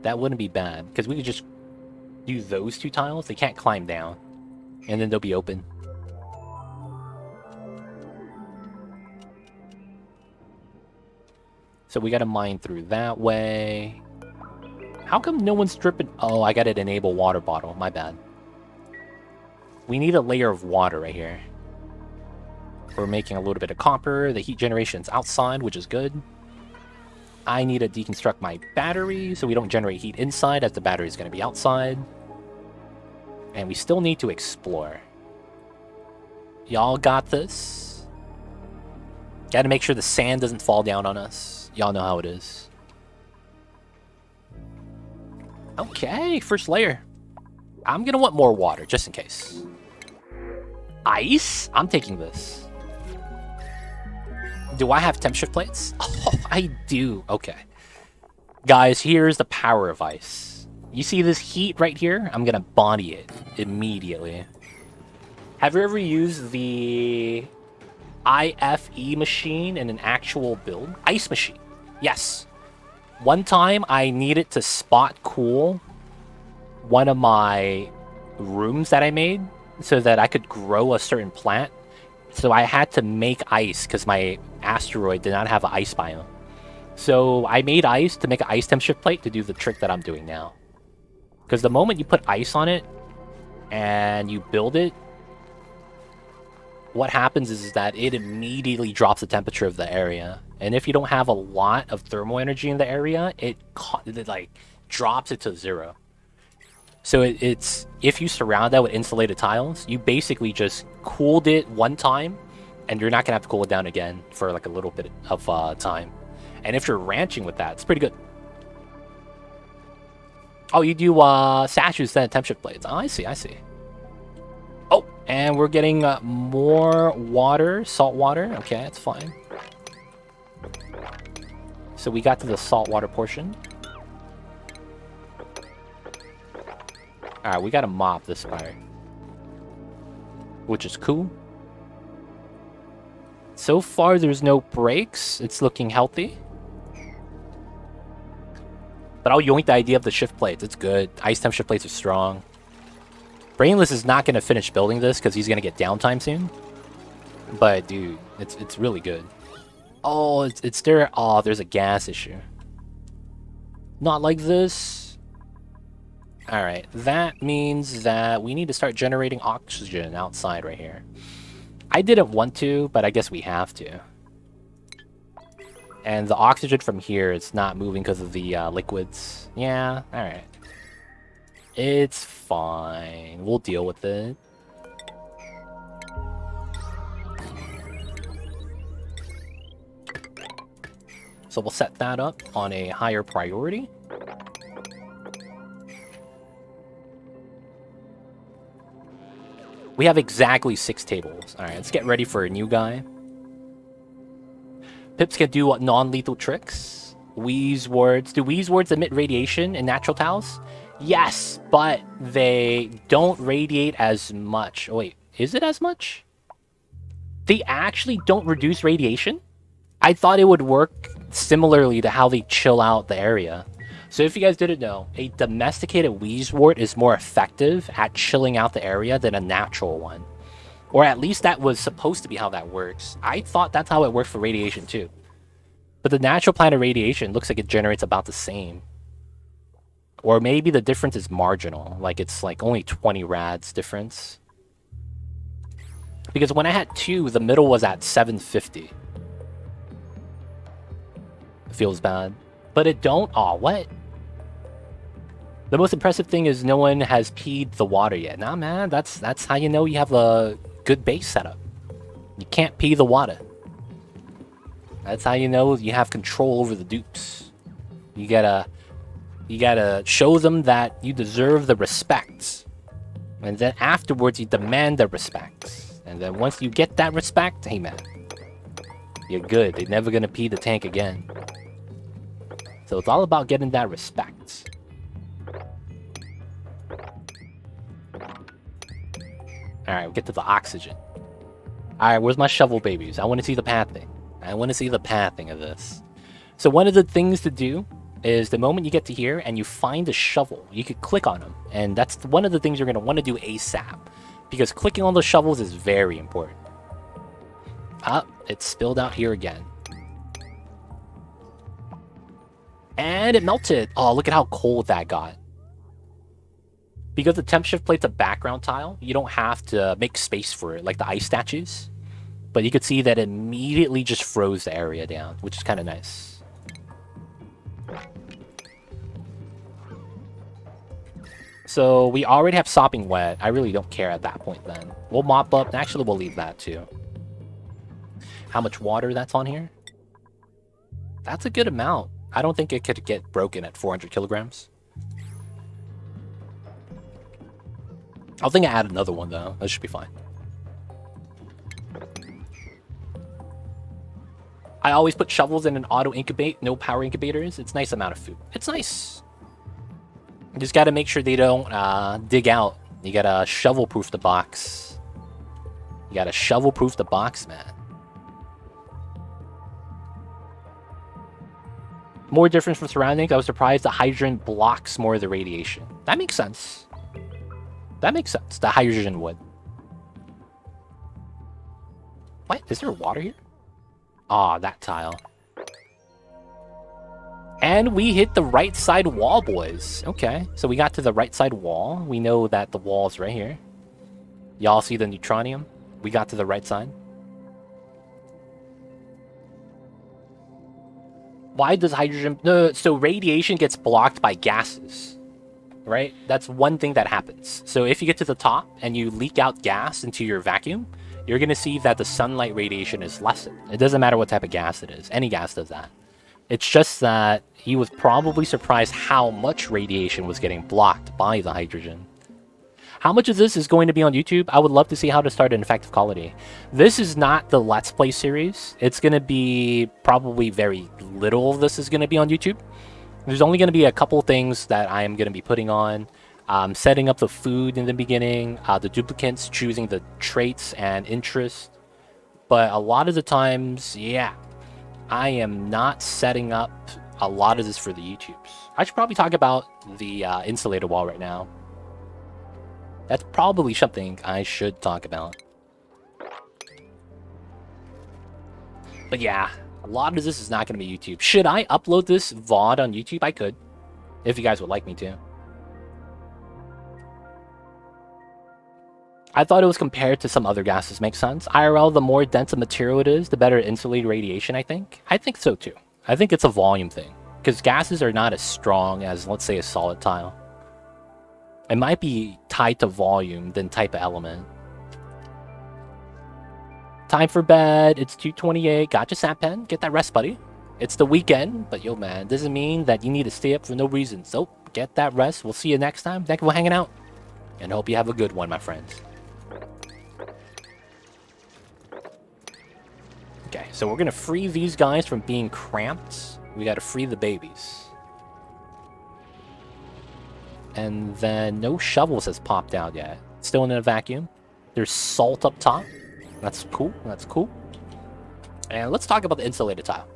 That wouldn't be bad, because we could just do those two tiles. They can't climb down, and then they'll be open. So we gotta mine through that way. How come no one's dripping? Oh, I gotta enable water bottle. My bad. We need a layer of water right here. We're making a little bit of copper. The heat generation's outside, which is good. I need to deconstruct my battery so we don't generate heat inside, as the battery is going to be outside. And we still need to explore. Y'all got this. Gotta make sure the sand doesn't fall down on us. Y'all know how it is. Okay, first layer. I'm gonna want more water, just in case. Ice? I'm taking this. Do I have temp shift plates? Oh, I do. Okay. Guys, here's the power of ice. You see this heat right here? I'm gonna body it immediately. Have you ever used the IFE machine in an actual build? Ice machine. Yes. One time I needed to spot cool one of my rooms that I made so that I could grow a certain plant. So I had to make ice because my asteroid did not have an ice biome. So I made ice to make an ice temp shift plate to do the trick that I'm doing now. Because the moment you put ice on it and you build it, what happens is that it immediately drops the temperature of the area. And if you don't have a lot of thermal energy in the area, it like drops it to 0. So it's if you surround that with insulated tiles, you basically just cooled it one time, and you're not gonna have to cool it down again for like a little bit of time. And if you're ranching with that, it's pretty good. Oh, you do statues instead of temp shift blades. Oh, I see, I see. Oh, and we're getting more water, salt water. Okay, that's fine. So we got to the salt water portion. Alright, we gotta mop this part, which is cool. So far, there's no breaks. It's looking healthy. But I'll yoink the idea of the shift plates. It's good. Ice temp shift plates are strong. Brainless is not going to finish building this because he's going to get downtime soon. But, dude, it's really good. Oh, it's there. Oh, there's a gas issue. Not like this. Alright, that means that we need to start generating oxygen outside right here. I didn't want to, but I guess we have to. And the oxygen from here is not moving because of the liquids. Yeah, alright. It's fine. We'll deal with it. So we'll set that up on a higher priority. We have exactly 6 tables. Alright, let's get ready for a new guy. Pips can do non-lethal tricks. Wheeze wards. Do Wheeze wards emit radiation in natural tiles? Yes, but they don't radiate as much. Oh, wait, is it as much? They actually don't reduce radiation? I thought it would work similarly to how they chill out the area. So if you guys didn't know, a domesticated Wheezewort is more effective at chilling out the area than a natural one. Or at least that was supposed to be how that works. I thought that's how it worked for radiation too. But the natural planet radiation looks like it generates about the same. Or maybe the difference is marginal. Like it's like only 20 rads difference. Because when I had 2, the middle was at 750. Feels bad. But it don't? Aw, what? The most impressive thing is no one has peed the water yet. Nah, man, that's how you know you have a good base setup. You can't pee the water. That's how you know you have control over the dupes. You gotta show them that you deserve the respect. And then afterwards you demand the respect. And then once you get that respect, hey man, you're good. They're never gonna pee the tank again. So it's all about getting that respect. Alright, we'll get to the oxygen. Alright, where's my shovel babies? I want to see the pathing. I want to see the pathing of this. So one of the things to do is the moment you get to here and you find a shovel, you could click on them. And that's one of the things you're going to want to do ASAP. Because clicking on the shovels is very important. Ah, it's spilled out here again. And it melted. Oh, look at how cold that got. Because the temp shift plate's a background tile, you don't have to make space for it like the ice statues. But you could see that it immediately just froze the area down, which is kind of nice. So we already have sopping wet. I really don't care at that point then. We'll mop up. Actually, we'll leave that too. How much water that's on here? That's a good amount. I don't think it could get broken at 400 kilograms. I think I add another one though. That should be fine. I always put shovels in an auto incubate, no power incubators. It's a nice amount of food. It's nice. You just gotta make sure they don't dig out. You gotta shovel proof the box. You gotta shovel proof the box, man. More difference from surroundings. I was surprised the hydrogen blocks more of the radiation. That makes sense. That makes sense. The hydrogen would. What? Is there water here? Ah, that tile. And we hit the right side wall, boys. Okay, so we got to the right side wall. We know that the wall's right here. Y'all see the neutronium? We got to the right side. Why does hydrogen... No, so radiation gets blocked by gases. Right? That's one thing that happens. So if you get to the top and you leak out gas into your vacuum, you're going to see that the sunlight radiation is lessened. It doesn't matter what type of gas it is. Any gas does that. It's just that he was probably surprised how much radiation was getting blocked by the hydrogen. How much of this is going to be on YouTube? I would love to see how to start an effective quality. This is not the Let's Play series. It's going to be probably very little of this is going to be on YouTube. There's only going to be a couple things that I am going to be putting on. Setting up the food in the beginning, the duplicates, choosing the traits and interest. But a lot of the times, yeah, I am not setting up a lot of this for the YouTubes. I should probably talk about the insulated wall right now. That's probably something I should talk about. But yeah, a lot of this is not going to be YouTube. Should I upload this VOD on YouTube? I could, if you guys would like me to. I thought it was compared to some other gases. Makes sense. IRL, the more dense a material it is, the better insulated radiation, I think. I think so too. I think it's a volume thing. Because gases are not as strong as, let's say, a solid tile. It might be tied to volume than type of element. Time for bed. It's 2:28. Gotcha, Sapen. Get that rest, buddy. It's the weekend, but yo, man, doesn't mean that you need to stay up for no reason. So get that rest. We'll see you next time. Thank you for hanging out. And hope you have a good one, my friends. Okay, so we're going to free these guys from being cramped. We got to free the babies. And then no shovels has popped out yet. Still in a vacuum. There's salt up top. That's cool. That's cool. And let's talk about the insulated tile.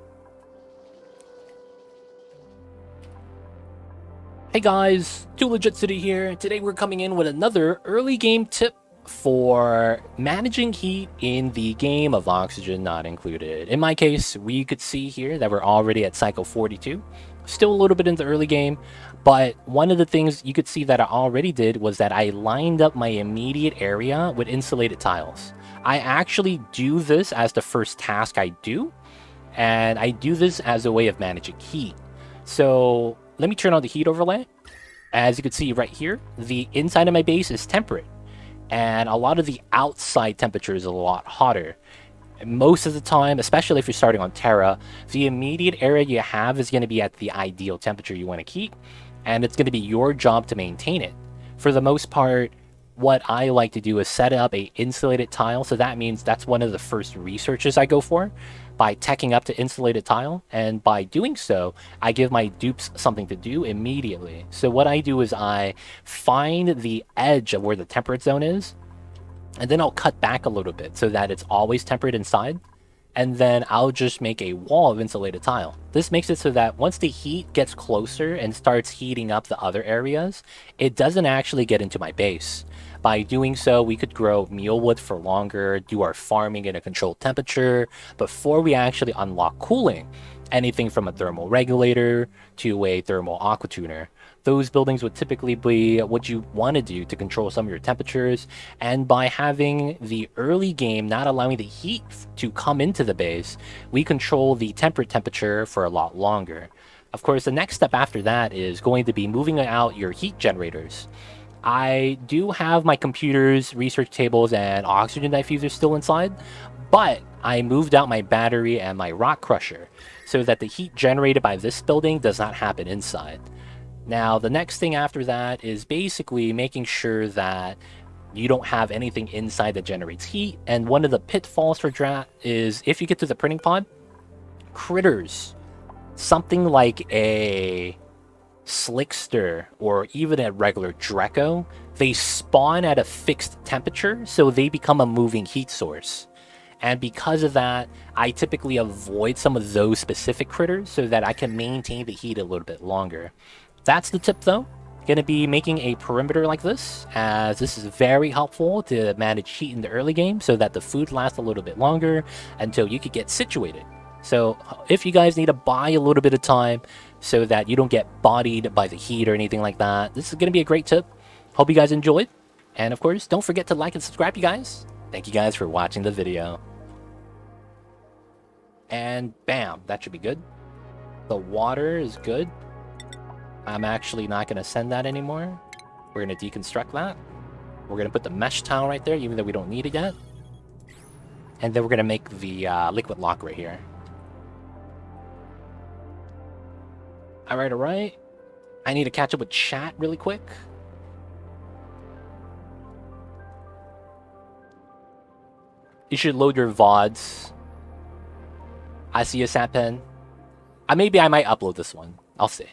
Hey guys, Too Legit City here. Today we're coming in with another early game tip for managing heat in the game of oxygen not included. In my case, we could see here that we're already at cycle 42. Still a little bit in the early game, but one of the things you could see that I already did was that I lined up my immediate area with insulated tiles. I actually do this as the first task I do, and I do this as a way of managing heat. So let me turn on the heat overlay. As you can see right here, the inside of my base is temperate, and a lot of the outside temperature is a lot hotter. Most of the time, especially if you're starting on Terra, the immediate area you have is going to be at the ideal temperature you want to keep, and it's going to be your job to maintain it. For the most part, what I like to do is set up a insulated tile, so that means that's one of the first researches I go for by teching up to insulated tile, and by doing so, I give my dupes something to do immediately. So what I do is I find the edge of where the temperate zone is, and then I'll cut back a little bit so that it's always temperate inside, and then I'll just make a wall of insulated tile. This makes it so that once the heat gets closer and starts heating up the other areas, it doesn't actually get into my base. By doing so, we could grow mealwood for longer, do our farming in a controlled temperature, before we actually unlock cooling. Anything from a thermal regulator to a thermal aqua tuner. Those buildings would typically be what you want to do to control some of your temperatures, and by having the early game not allowing the heat to come into the base, we control the temperate temperature for a lot longer. Of course, the next step after that is going to be moving out your heat generators. I do have my computer's research tables and oxygen diffuser still inside, but I moved out my battery and my rock crusher so that the heat generated by this building does not happen inside. Now, the next thing after that is basically making sure that you don't have anything inside that generates heat. And one of the pitfalls for Drat is if you get to the printing pod, critters, something like a Slickster or even a regular Dreco, they spawn at a fixed temperature, so they become a moving heat source. And because of that, I typically avoid some of those specific critters so that I can maintain the heat a little bit longer. That's the tip though. Going to be making a perimeter like this, as this is very helpful to manage heat in the early game so that the food lasts a little bit longer until you could get situated. So if you guys need to buy a little bit of time so that you don't get bodied by the heat or anything like that, this is going to be a great tip. Hope you guys enjoyed. And of course, don't forget to like and subscribe, you guys. Thank you guys for watching the video. And bam, that should be good. The water is good. I'm actually not going to send that anymore. We're going to deconstruct that. We're going to put the mesh tile right there, even though we don't need it yet. And then we're going to make the liquid lock right here. Alright, alright. I need to catch up with chat really quick. You should load your VODs. I see a Sapen. Maybe I might upload this one. I'll see.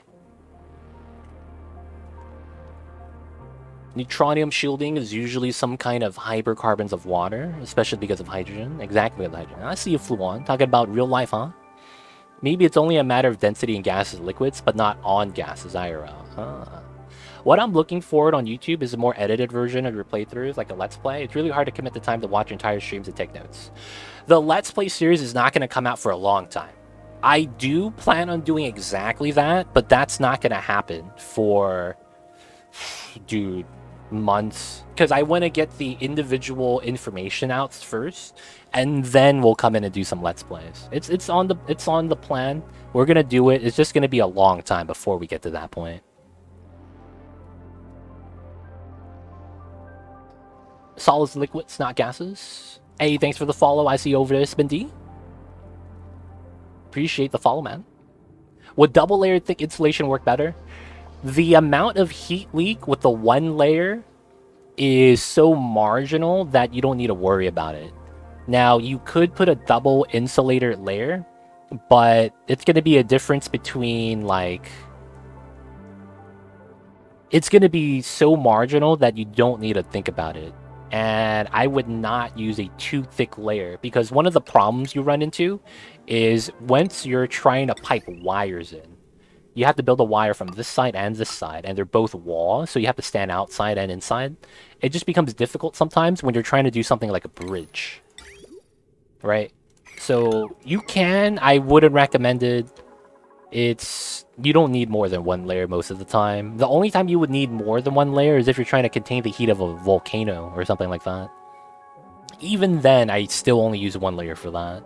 Neutronium shielding is usually some kind of hydrocarbons of water, especially because of hydrogen. Exactly because of hydrogen. I see you, Fluon. Talking about real life, huh? Maybe it's only a matter of density in gases and liquids, but not on gases IRL. Huh. What I'm looking forward on YouTube is a more edited version of your playthroughs, like a Let's Play. It's really hard to commit the time to watch entire streams and take notes. The Let's Play series is not going to come out for a long time. I do plan on doing exactly that, but that's not going to happen for, dude, months. Because I want to get the individual information out first, and then we'll come in and do some Let's Plays. It's on the plan. We're going to do it. It's just going to be a long time before we get to that point. Solids, liquids, not gases. Hey, thanks for the follow. I see you over there, Spindy. Appreciate the follow, man. Would double layered thick insulation work better? The amount of heat leak with the one layer is so marginal that you don't need to worry about it. Now, you could put a double insulator layer, but it's going to be a difference between, like... It's going to be so marginal that you don't need to think about it. And I would not use a too thick layer, because one of the problems you run into is once you're trying to pipe wires in, you have to build a wire from this side and this side, and they're both walls, so you have to stand outside and inside. It just becomes difficult sometimes when you're trying to do something like a bridge, right? So you can, I wouldn't recommend it. You don't need more than one layer most of the time. The only time you would need more than one layer is if you're trying to contain the heat of a volcano or something like that. Even then, I still only use one layer for that.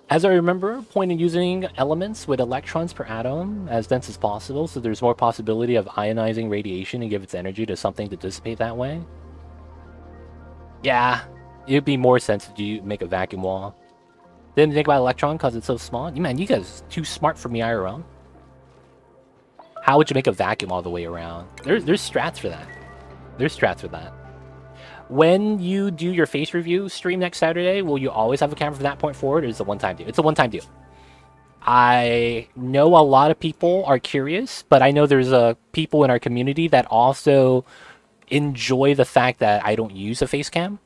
As I remember, point in using elements with electrons per atom as dense as possible, so there's more possibility of ionizing radiation and give its energy to something to dissipate that way. Yeah, it'd be more sense to make a vacuum wall. Didn't think about electron because it's so small. Man, you guys are too smart for me, IRL. How would you make a vacuum all the way around? There's strats for that. There's strats for that. When you do your face review stream next Saturday, will you always have a camera from that point forward, or is it a one-time deal? It's a one-time deal. I know a lot of people are curious, but I know there's people in our community that also enjoy the fact that I don't use a face cam.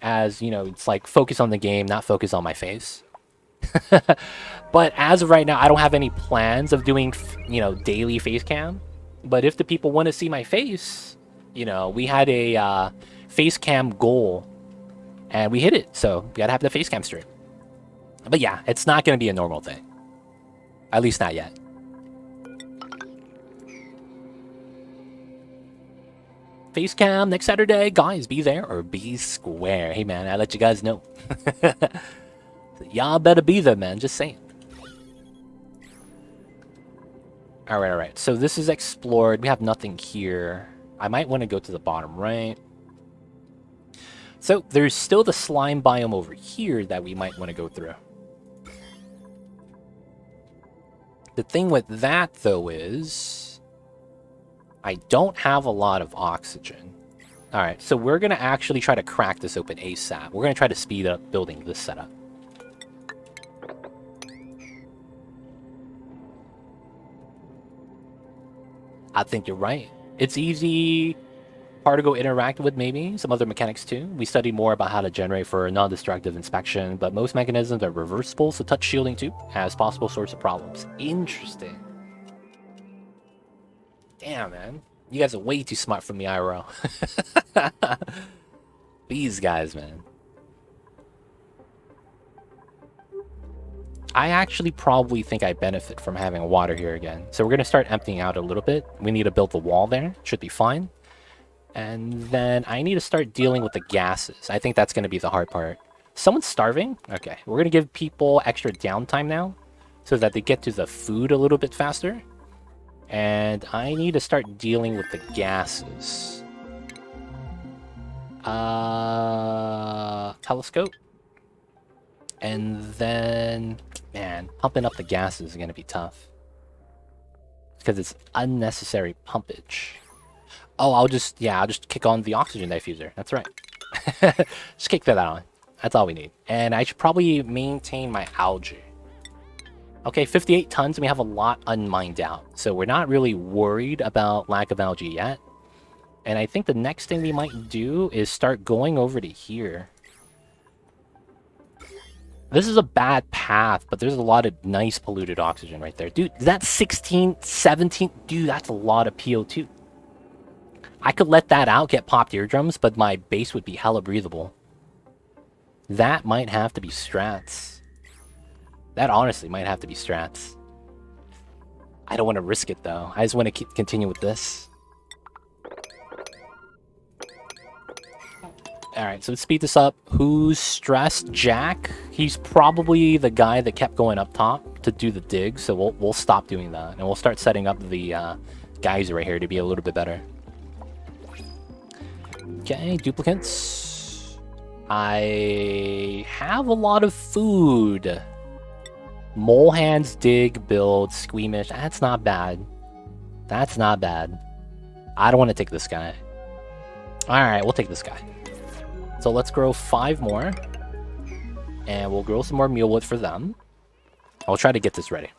As, you know, it's like focus on the game, not focus on my face. But as of right now, I don't have any plans of doing, you know, daily face cam. But if the people want to see my face, you know, we had a face cam goal and we hit it. So we gotta have the face cam stream. But yeah, it's not going to be a normal thing. At least not yet. Face cam next Saturday. Guys, be there or be square. Hey, man, I let you guys know. Y'all better be there, man. Just saying. Alright. So this is explored. We have nothing here. I might want to go to the bottom right. So there's still the slime biome over here that we might want to go through. The thing with that, though, is... I don't have a lot of oxygen. Alright, so we're going to actually try to crack this open ASAP. We're going to try to speed up building this setup. I think you're right. It's easy particle interact with, maybe some other mechanics too. We study more about how to generate for non-destructive inspection, but most mechanisms are reversible, so touch shielding too has possible source of problems. Interesting. Damn, man. You guys are way too smart for me, IRL. These guys, man. I actually probably think I benefit from having water here again. So we're going to start emptying out a little bit. We need to build the wall there. Should be fine. And then I need to start dealing with the gases. I think that's going to be the hard part. Someone's starving? Okay. We're going to give people extra downtime now so that they get to the food a little bit faster. And I need to start dealing with the gases. Telescope. And then, man, pumping up the gases is going to be tough. Because it's unnecessary pumpage. Oh, I'll just kick on the oxygen diffuser. That's right. Just kick that on. That's all we need. And I should probably maintain my algae. Okay, 58 tons, and we have a lot unmined out. So we're not really worried about lack of algae yet. And I think the next thing we might do is start going over to here. This is a bad path, but there's a lot of nice polluted oxygen right there. Dude, that's 16, 17. Dude, that's a lot of PO2. I could let that out, get popped eardrums, but my base would be hella breathable. That might have to be strats. That honestly might have to be strats. I don't want to risk it, though. I just want to continue with this. Alright, so let's speed this up. Who's stressed? Jack? He's probably the guy that kept going up top to do the dig, so we'll stop doing that. And we'll start setting up the geyser right here to be a little bit better. Okay, duplicates. I have a lot of food. Mole hands, dig, build, squeamish. That's not bad. That's not bad. I don't want to take this guy. Alright, we'll take this guy. So let's grow 5 more. And we'll grow some more mealwood for them. I'll try to get this ready.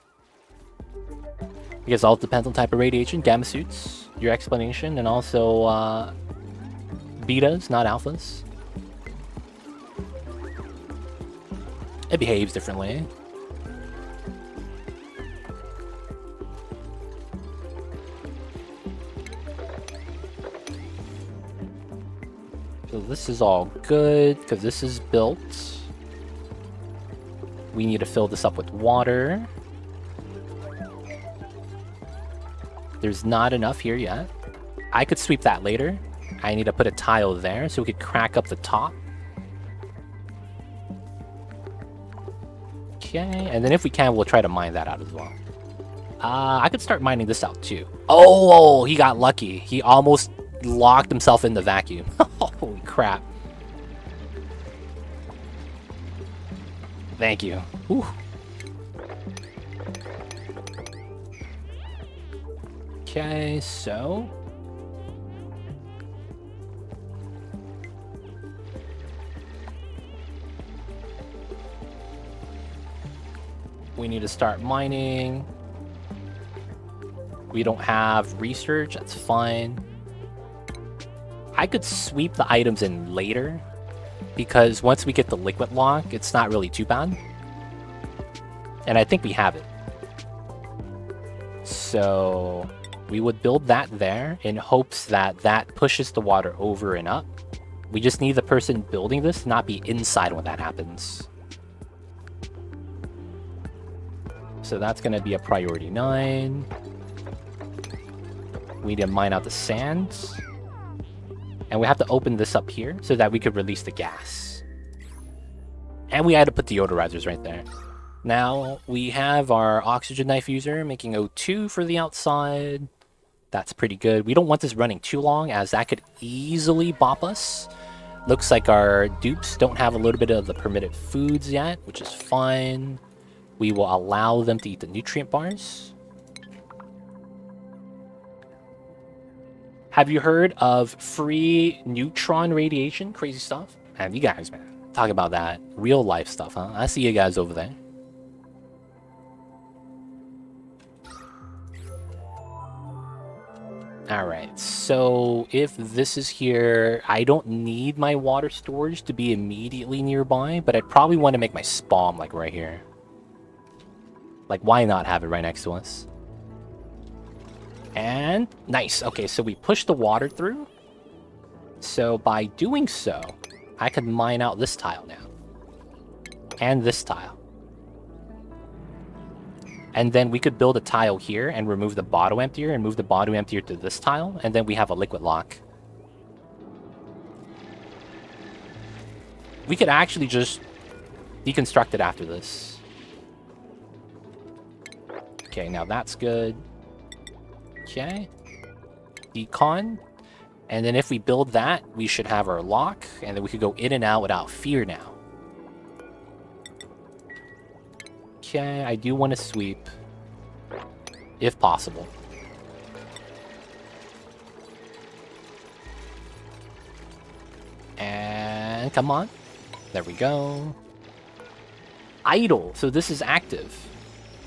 I guess all depends on type of radiation, gamma suits, your explanation, and also betas, not alphas. It behaves differently. So this is all good, because this is built. We need to fill this up with water. There's not enough here yet. I could sweep that later. I need to put a tile there, so we could crack up the top. Okay, and then if we can, we'll try to mine that out as well. I could start mining this out too. Oh, he got lucky. He almost locked himself in the vacuum. Holy crap. Thank you. Whew. Okay, so... we need to start mining. We don't have research, that's fine. I could sweep the items in later, because once we get the liquid lock, it's not really too bad. And I think we have it. So we would build that there in hopes that that pushes the water over and up. We just need the person building this to not be inside when that happens. So that's going to be a priority 9. We need to mine out the sand. And we have to open this up here so that we could release the gas. And we had to put deodorizers right there. Now, we have our oxygen knife user making O2 for the outside. That's pretty good. We don't want this running too long, as that could easily bop us. Looks like our dupes don't have a little bit of the permitted foods yet, which is fine. We will allow them to eat the nutrient bars. Have you heard of free neutron radiation? Crazy stuff? Man, you guys, man. Talk about that. Real life stuff, huh? I see you guys over there. Alright, so if this is here, I don't need my water storage to be immediately nearby, but I'd probably want to make my spawn like right here. Like, why not have it right next to us? And nice. Okay, so we push the water through. So by doing so, I could mine out this tile now. And this tile. And then we could build a tile here and remove the bottom emptier and move the bottom emptier to this tile. And then we have a liquid lock. We could actually just deconstruct it after this. Okay, now that's good. Okay. Decon. And then if we build that, we should have our lock. And then we could go in and out without fear now. Okay, I do want to sweep. If possible. And come on. There we go. Idle. So this is active.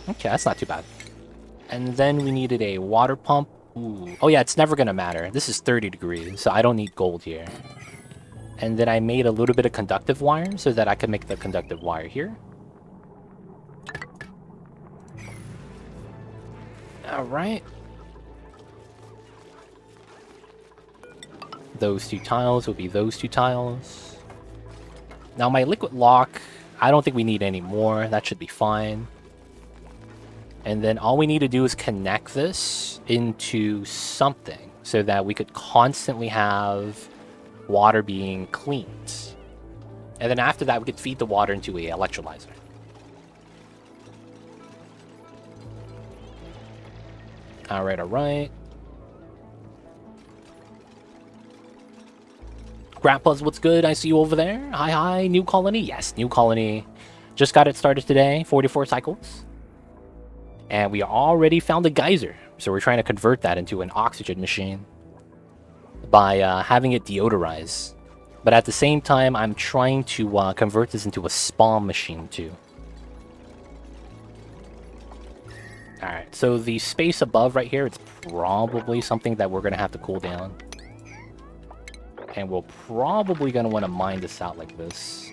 Okay, that's not too bad. And then we needed a water pump. Ooh. Oh yeah, it's never gonna matter. This is 30 degrees, so I don't need gold here. And then I made a little bit of conductive wire so that I could make the conductive wire here. Alright. Those 2 tiles will be those 2 tiles. Now my liquid lock, I don't think we need any more. That should be fine. And then all we need to do is connect this into something so that we could constantly have water being cleaned. And then after that, we could feed the water into a electrolyzer. Alright, alright. Grandpa's what's good? I see you over there. Hi, hi. New colony? Yes, new colony. Just got it started today. 44 cycles. And we already found a geyser. So we're trying to convert that into an oxygen machine by having it deodorize. But at the same time, I'm trying to convert this into a spawn machine too. Alright, so the space above right here, it's probably something that we're going to have to cool down. And we're probably going to want to mine this out like this.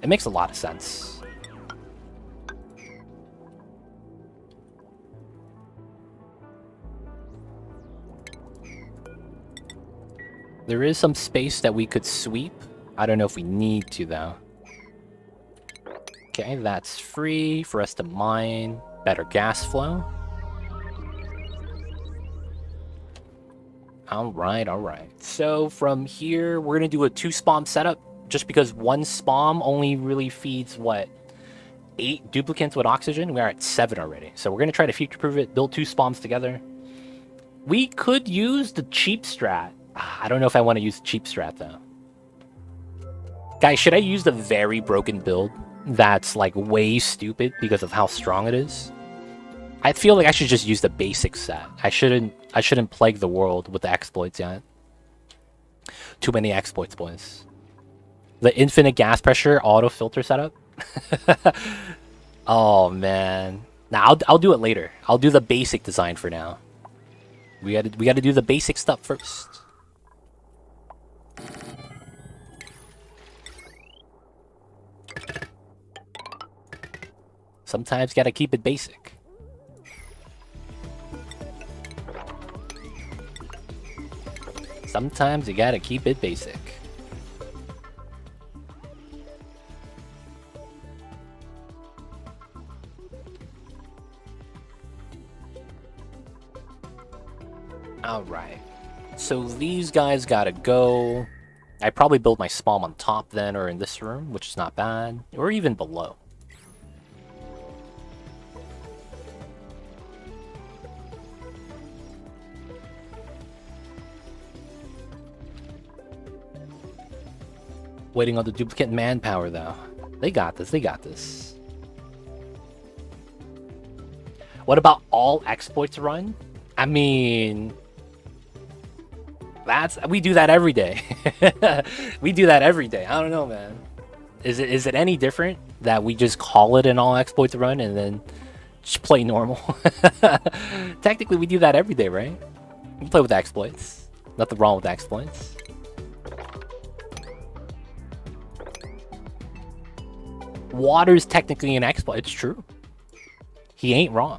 It makes a lot of sense. There is some space that we could sweep. I don't know if we need to, though. Okay, that's free for us to mine. Better gas flow. Alright, alright. So from here, we're going to do a 2-spawn setup. Just because 1 spawn only really feeds, what, 8 duplicates with oxygen? We're at 7 already. So we're going to try to future-proof it, build 2 spawns together. We could use the cheap strat. I don't know if I want to use the cheap strat, though. Guys, should I use the very broken build that's, like, way stupid because of how strong it is? I feel like I should just use the basic set. I shouldn't plague the world with the exploits yet. Too many exploits, boys. The infinite gas pressure auto filter setup. Oh man. Nah, I'll do it later. I'll do the basic design for now. We gotta do the basic stuff first. Sometimes gotta keep it basic. Sometimes you gotta keep it basic. Alright. So these guys gotta go. I probably build my spawn on top then, or in this room, which is not bad. Or even below. Waiting on the duplicate manpower, though. They got this, they got this. What about all exploits run? I mean... we do that every day. We do that every day. I don't know, man. Is it any different that we just call it an all exploits run and then just play normal? Technically, we do that every day, right? We play with exploits. Nothing wrong with exploits. Water's technically an exploit. It's true. He ain't wrong.